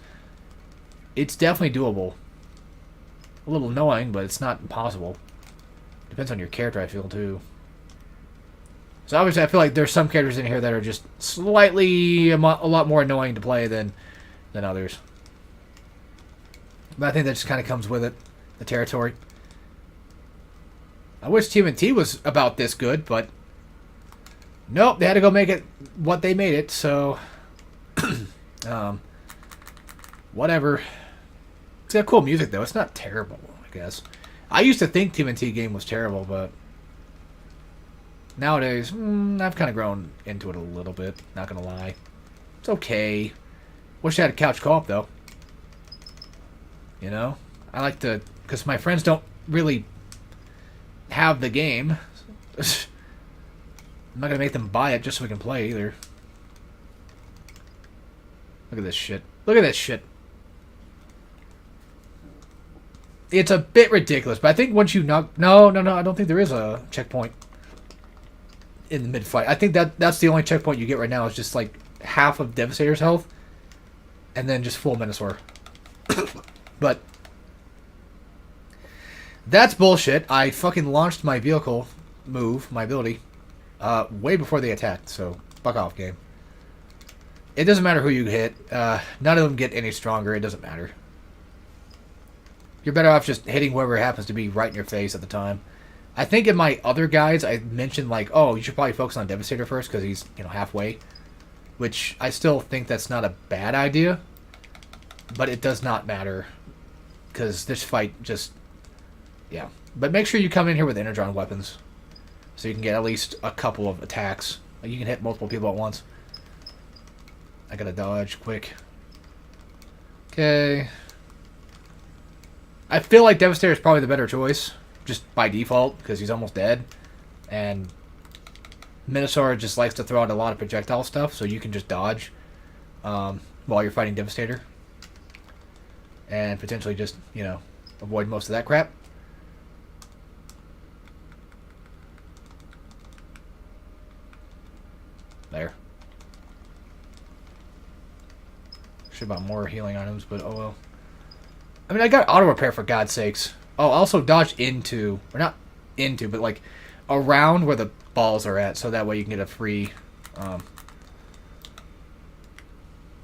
definitely doable. A little annoying, but it's not impossible. Depends on your character, I feel, too. So obviously I feel like there's some characters in here that are just slightly a lot more annoying to play than others. But I think that just kind of comes with it. The territory. I wish TMNT was about this good, but nope, they had to go make it what they made it, so whatever. It's got cool music, though. It's not terrible, I guess. I used to think TMNT game was terrible, but nowadays, I've kind of grown into it a little bit. Not gonna lie. It's okay. Wish I had a couch co-op, though. You know? I like to... Because my friends don't really have the game. I'm not gonna make them buy it just so we can play, either. Look at this shit. Look at this shit. It's a bit ridiculous, but I think once you knock... No, I don't think there is a checkpoint in the mid-fight. I think that's the only checkpoint you get right now is just, like, half of Devastator's health, and then just full Minosaur. But that's bullshit. I fucking launched my vehicle move, my ability, way before they attacked, so fuck off, game. It doesn't matter who you hit. None of them get any stronger. It doesn't matter. You're better off just hitting whoever happens to be right in your face at the time. I think in my other guides, I mentioned, like, oh, you should probably focus on Devastator first because he's, you know, halfway. Which I still think that's not a bad idea. But it does not matter. Because this fight just... Yeah. But make sure you come in here with Energon weapons. So you can get at least a couple of attacks. You can hit multiple people at once. I gotta dodge quick. Okay. I feel like Devastator is probably the better choice. Just by default. Because he's almost dead. And Minosaur just likes to throw out a lot of projectile stuff. So you can just dodge while you're fighting Devastator. And potentially just, you know, avoid most of that crap. There. Should have bought more healing items, but oh well. I mean, I got auto repair for God's sakes. Oh, also dodge into, or not into, but like around where the balls are at, so that way you can get a free,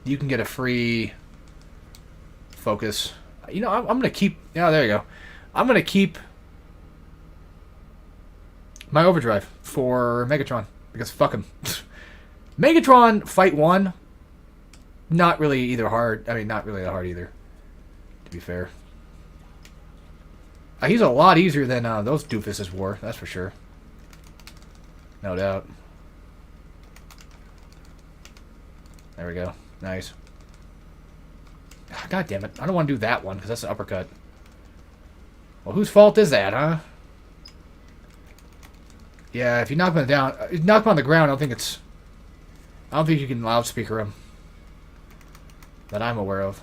you can get a free focus. You know, I'm gonna keep, yeah, there you go. I'm gonna keep my overdrive for Megatron, because fuck him. Megatron Fight 1, not really either hard. I mean, not really that hard either, to be fair. He's a lot easier than those doofuses were, that's for sure. No doubt. There we go. Nice. God damn it. I don't want to do that one, because that's an uppercut. Well, whose fault is that, huh? Yeah, if you knock him down... If you knock him on the ground, I don't think you can loudspeaker him. That I'm aware of.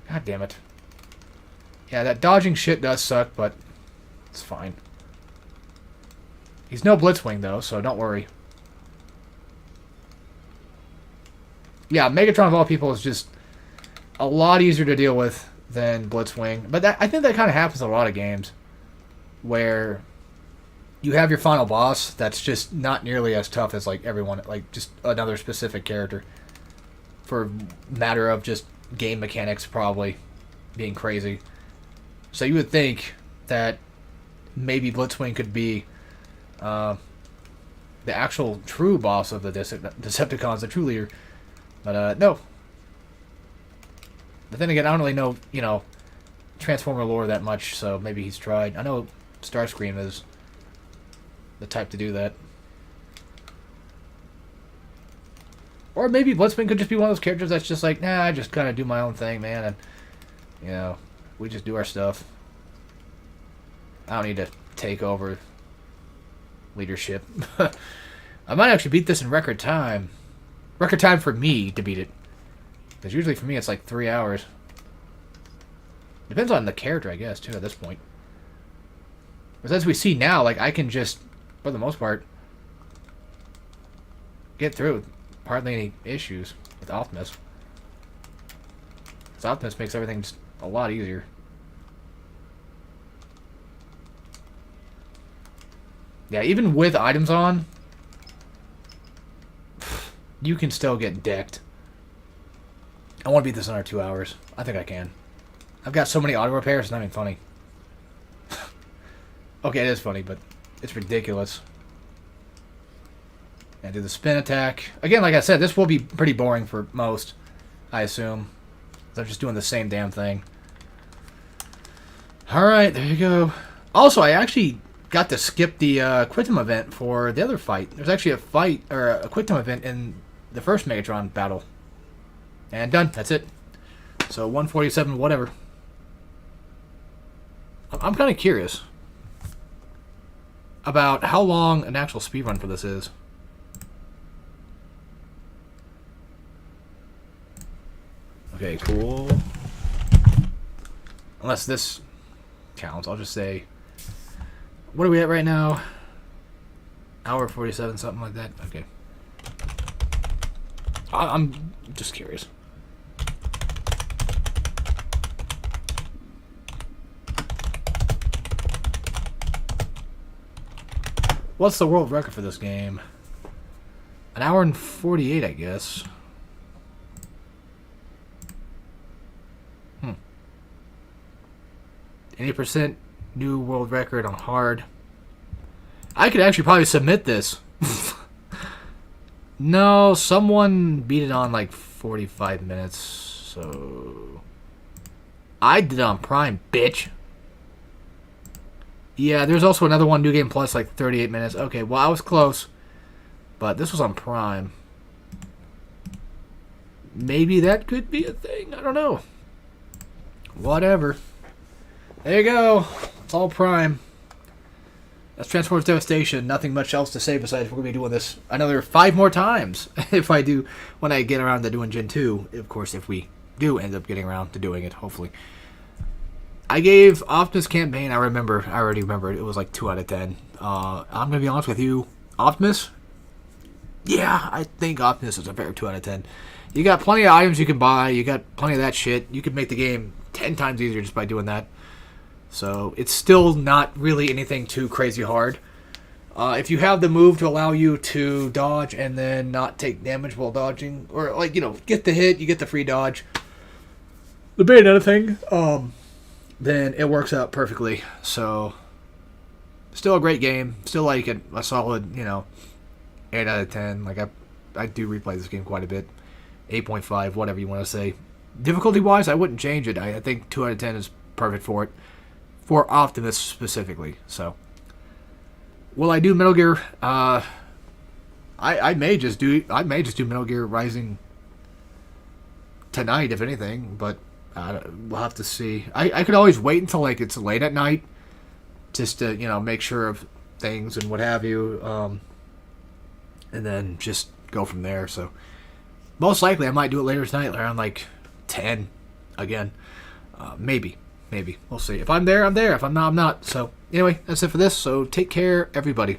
God damn it. Yeah, that dodging shit does suck, but it's fine. He's no Blitzwing, though, so don't worry. Yeah, Megatron of all people is just a lot easier to deal with than Blitzwing. But I think that kind of happens in a lot of games where you have your final boss that's just not nearly as tough as like everyone, like just another specific character. For a matter of just game mechanics probably being crazy. So you would think that maybe Blitzwing could be the actual true boss of the Decepticons, the true leader. But no. But then again, I don't really know, you know, Transformer lore that much, so maybe he's tried. I know Starscream is the type to do that. Or maybe Blitzwing could just be one of those characters that's just like, nah, I just kind of do my own thing, man, and, you know, we just do our stuff. I don't need to take over leadership. I might actually beat this in record time. Record time for me to beat it. Because usually for me it's like 3 hours. Depends on the character, I guess, too, at this point. Because as we see now, like, I can just, for the most part, get through hardly any issues with Optimus. Because Optimus makes everything just a lot easier. Yeah, even with items on, you can still get decked. I want to beat this in under 2 hours. I think I can. I've got so many auto repairs, it's not even funny. Okay, it is funny, but it's ridiculous. And do the spin attack. Again, like I said, this will be pretty boring for most, I assume. They're just doing the same damn thing. Alright, there you go. Also, I actually got to skip the Quick Time event for the other fight. There's actually a fight, or a Quick Time event in the first Megatron battle. And done. That's it. So 147, whatever. I'm kind of curious about how long an actual speedrun for this is. Okay, cool. Unless this counts, I'll just say... What are we at right now? Hour 47, something like that? Okay. I'm just curious. What's the world record for this game? An hour and 48, I guess. 80% new world record on hard. I could actually probably submit this. No, someone beat it on like 45 minutes, so... I did it on Prime, bitch. Yeah, there's also another one, New Game Plus, like 38 minutes. Okay, well, I was close. But this was on Prime. Maybe that could be a thing. I don't know. Whatever. There you go. It's all Prime. That's Transformers Devastation. Nothing much else to say besides we're going to be doing this another 5 more times. If I do, when I get around to doing Gen 2. Of course, if we do end up getting around to doing it, hopefully. I gave Optimus Campaign, I already remember it was like 2 out of 10. I'm going to be honest with you. Optimus? Yeah, I think Optimus is a fair 2 out of 10. You got plenty of items you can buy. You got plenty of that shit. You could make the game 10 times easier just by doing that. So it's still not really anything too crazy hard. If you have the move to allow you to dodge and then not take damage while dodging, or like, you know, get the hit, you get the free dodge, the Bayonetta thing, then it works out perfectly. So still a great game. Still like a solid, you know, 8 out of 10. Like I do replay this game quite a bit. 8.5, whatever you want to say. Difficulty wise, I wouldn't change it. I think 2 out of 10 is perfect for it. for Optimus specifically. So, will I do Metal Gear? I may just do Metal Gear Rising tonight, if anything. But we'll have to see. I could always wait until like it's late at night, just to make sure of things and what have you, and then just go from there. So most likely I might do it later tonight, around like 10 again. Maybe we'll see. If I'm there, I'm there. If I'm not, I'm not. So anyway, that's it for this. So take care, everybody.